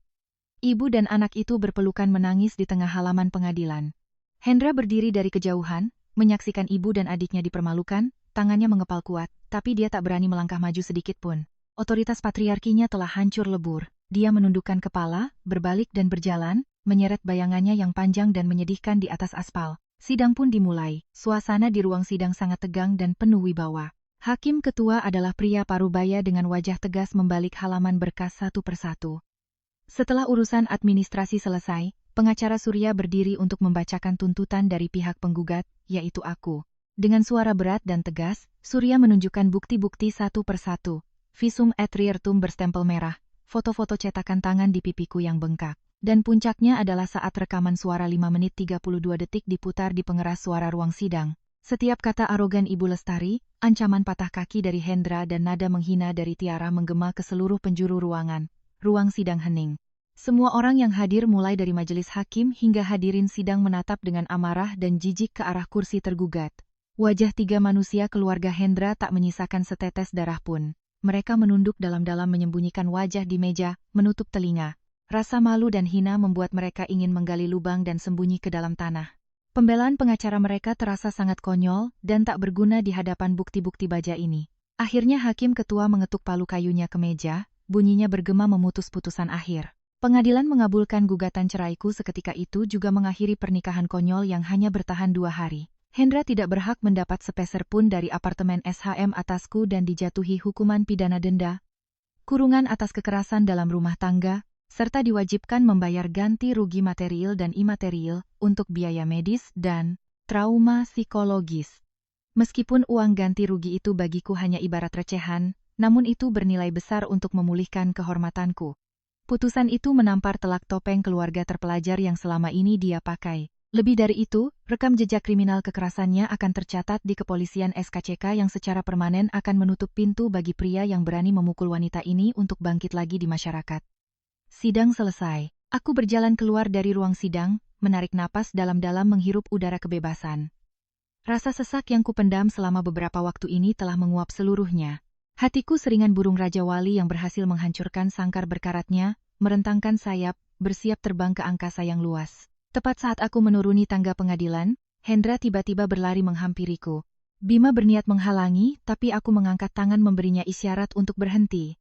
Ibu dan anak itu berpelukan menangis di tengah halaman pengadilan. Hendra berdiri dari kejauhan, menyaksikan ibu dan adiknya dipermalukan, tangannya mengepal kuat, tapi dia tak berani melangkah maju sedikit pun. Otoritas patriarkinya telah hancur lebur. Dia menundukkan kepala, berbalik dan berjalan, menyeret bayangannya yang panjang dan menyedihkan di atas aspal. Sidang pun dimulai. Suasana di ruang sidang sangat tegang dan penuh wibawa. Hakim ketua adalah pria parubaya dengan wajah tegas membalik halaman berkas satu persatu. Setelah urusan administrasi selesai, pengacara Surya berdiri untuk membacakan tuntutan dari pihak penggugat, yaitu aku. Dengan suara berat dan tegas, Surya menunjukkan bukti-bukti satu persatu. Visum et repertum berstempel merah, foto-foto cetakan tangan di pipiku yang bengkak. Dan puncaknya adalah saat rekaman suara 5 menit 32 detik diputar di pengeras suara ruang sidang. Setiap kata arogan Ibu Lestari, ancaman patah kaki dari Hendra dan nada menghina dari Tiara menggema ke seluruh penjuru ruangan. Ruang sidang hening. Semua orang yang hadir mulai dari majelis hakim hingga hadirin sidang menatap dengan amarah dan jijik ke arah kursi tergugat. Wajah 3 manusia keluarga Hendra tak menyisakan setetes darah pun. Mereka menunduk dalam-dalam menyembunyikan wajah di meja, menutup telinga. Rasa malu dan hina membuat mereka ingin menggali lubang dan sembunyi ke dalam tanah. Pembelaan pengacara mereka terasa sangat konyol dan tak berguna di hadapan bukti-bukti baja ini. Akhirnya hakim ketua mengetuk palu kayunya ke meja, bunyinya bergema memutus putusan akhir. Pengadilan mengabulkan gugatan ceraiku seketika itu juga mengakhiri pernikahan konyol yang hanya bertahan 2 hari. Hendra tidak berhak mendapat sepeser pun dari apartemen SHM atasku dan dijatuhi hukuman pidana denda, kurungan atas kekerasan dalam rumah tangga, serta diwajibkan membayar ganti rugi material dan imaterial untuk biaya medis dan trauma psikologis. Meskipun uang ganti rugi itu bagiku hanya ibarat recehan, namun itu bernilai besar untuk memulihkan kehormatanku. Putusan itu menampar telak topeng keluarga terpelajar yang selama ini dia pakai. Lebih dari itu, rekam jejak kriminal kekerasannya akan tercatat di kepolisian SKCK yang secara permanen akan menutup pintu bagi pria yang berani memukul wanita ini untuk bangkit lagi di masyarakat. Sidang selesai. Aku berjalan keluar dari ruang sidang, menarik napas dalam-dalam menghirup udara kebebasan. Rasa sesak yang kupendam selama beberapa waktu ini telah menguap seluruhnya. Hatiku seringan burung Raja Wali yang berhasil menghancurkan sangkar berkaratnya, merentangkan sayap, bersiap terbang ke angkasa yang luas. Tepat saat aku menuruni tangga pengadilan, Hendra tiba-tiba berlari menghampiriku. Bima berniat menghalangi, tapi aku mengangkat tangan memberinya isyarat untuk berhenti.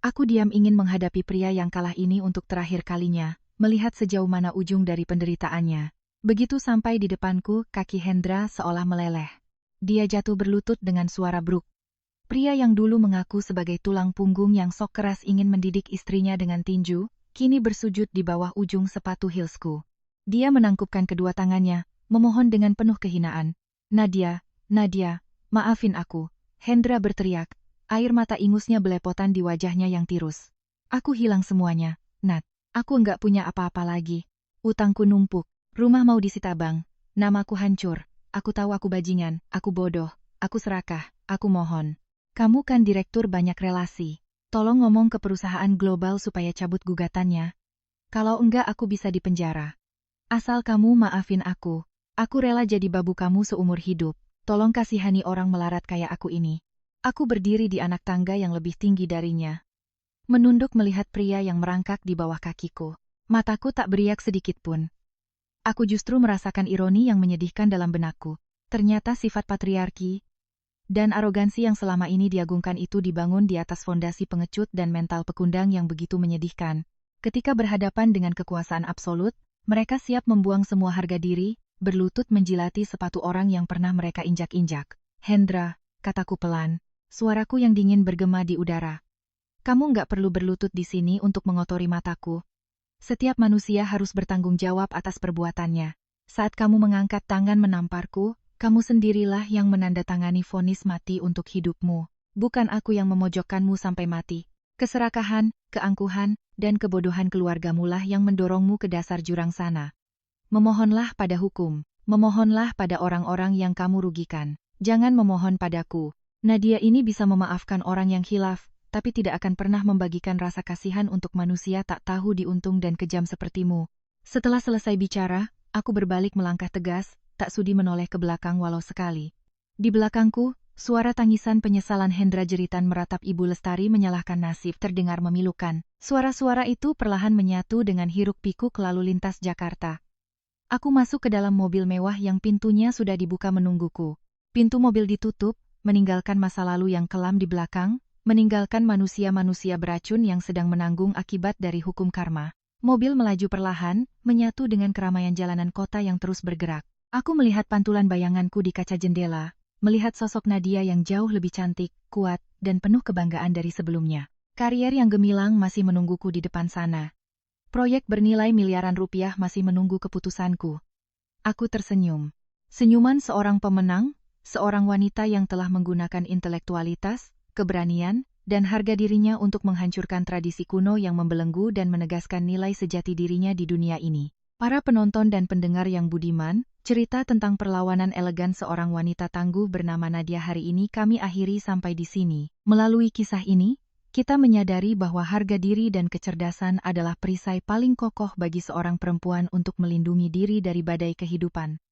Aku diam ingin menghadapi pria yang kalah ini untuk terakhir kalinya, melihat sejauh mana ujung dari penderitaannya. Begitu sampai di depanku, kaki Hendra seolah meleleh. Dia jatuh berlutut dengan suara bruk. Pria yang dulu mengaku sebagai tulang punggung yang sok keras ingin mendidik istrinya dengan tinju, kini bersujud di bawah ujung sepatu heelsku. Dia menangkupkan kedua tangannya, memohon dengan penuh kehinaan. Nadia, Nadia, Maafin aku, Hendra berteriak. Air mata ingusnya belepotan di wajahnya yang tirus. Aku hilang semuanya, Nat. Aku enggak punya apa-apa lagi. Utangku numpuk, rumah mau disita bank, namaku hancur. Aku tahu aku bajingan, aku bodoh, aku serakah, aku mohon. Kamu kan direktur banyak relasi. Tolong ngomong ke perusahaan global supaya cabut gugatannya. Kalau enggak aku bisa dipenjara. Asal kamu maafin aku rela jadi babu kamu seumur hidup. Tolong kasihani orang melarat kayak aku ini. Aku berdiri di anak tangga yang lebih tinggi darinya. Menunduk melihat pria yang merangkak di bawah kakiku. Mataku tak beriak sedikit pun. Aku justru merasakan ironi yang menyedihkan dalam benakku. Ternyata sifat patriarki dan arogansi yang selama ini diagungkan itu dibangun di atas fondasi pengecut dan mental pekundang yang begitu menyedihkan. Ketika berhadapan dengan kekuasaan absolut, mereka siap membuang semua harga diri, berlutut menjilati sepatu orang yang pernah mereka injak-injak. Hendra, kataku pelan, suaraku yang dingin bergema di udara. Kamu nggak perlu berlutut di sini untuk mengotori mataku. Setiap manusia harus bertanggung jawab atas perbuatannya. Saat kamu mengangkat tangan menamparku, kamu sendirilah yang menandatangani vonis mati untuk hidupmu. Bukan aku yang memojokkanmu sampai mati. Keserakahan, keangkuhan, dan kebodohan keluargamu lah yang mendorongmu ke dasar jurang sana. Memohonlah pada hukum, memohonlah pada orang-orang yang kamu rugikan. Jangan memohon padaku. Nadia ini bisa memaafkan orang yang khilaf, tapi tidak akan pernah membagikan rasa kasihan untuk manusia tak tahu diuntung dan kejam sepertimu. Setelah selesai bicara, aku berbalik melangkah tegas, tak sudi menoleh ke belakang walau sekali. Di belakangku, suara tangisan penyesalan Hendra jeritan meratap Ibu Lestari menyalahkan nasib terdengar memilukan. Suara-suara itu perlahan menyatu dengan hiruk-pikuk lalu lintas Jakarta. Aku masuk ke dalam mobil mewah yang pintunya sudah dibuka menungguku. Pintu mobil ditutup, meninggalkan masa lalu yang kelam di belakang, meninggalkan manusia-manusia beracun yang sedang menanggung akibat dari hukum karma. Mobil melaju perlahan, menyatu dengan keramaian jalanan kota yang terus bergerak. Aku melihat pantulan bayanganku di kaca jendela, melihat sosok Nadia yang jauh lebih cantik, kuat, dan penuh kebanggaan dari sebelumnya. Karier yang gemilang masih menungguku di depan sana. Proyek bernilai miliaran rupiah masih menunggu keputusanku. Aku tersenyum. Senyuman seorang pemenang, seorang wanita yang telah menggunakan intelektualitas, keberanian, dan harga dirinya untuk menghancurkan tradisi kuno yang membelenggu dan menegaskan nilai sejati dirinya di dunia ini. Para penonton dan pendengar yang budiman, cerita tentang perlawanan elegan seorang wanita tangguh bernama Nadia hari ini kami akhiri sampai di sini. Melalui kisah ini, kita menyadari bahwa harga diri dan kecerdasan adalah perisai paling kokoh bagi seorang perempuan untuk melindungi diri dari badai kehidupan.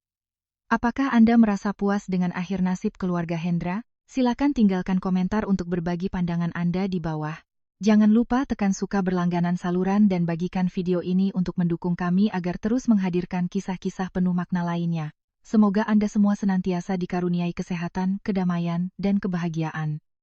Apakah Anda merasa puas dengan akhir nasib keluarga Hendra? Silakan tinggalkan komentar untuk berbagi pandangan Anda di bawah. Jangan lupa tekan suka berlangganan saluran dan bagikan video ini untuk mendukung kami agar terus menghadirkan kisah-kisah penuh makna lainnya. Semoga Anda semua senantiasa dikaruniai kesehatan, kedamaian, dan kebahagiaan.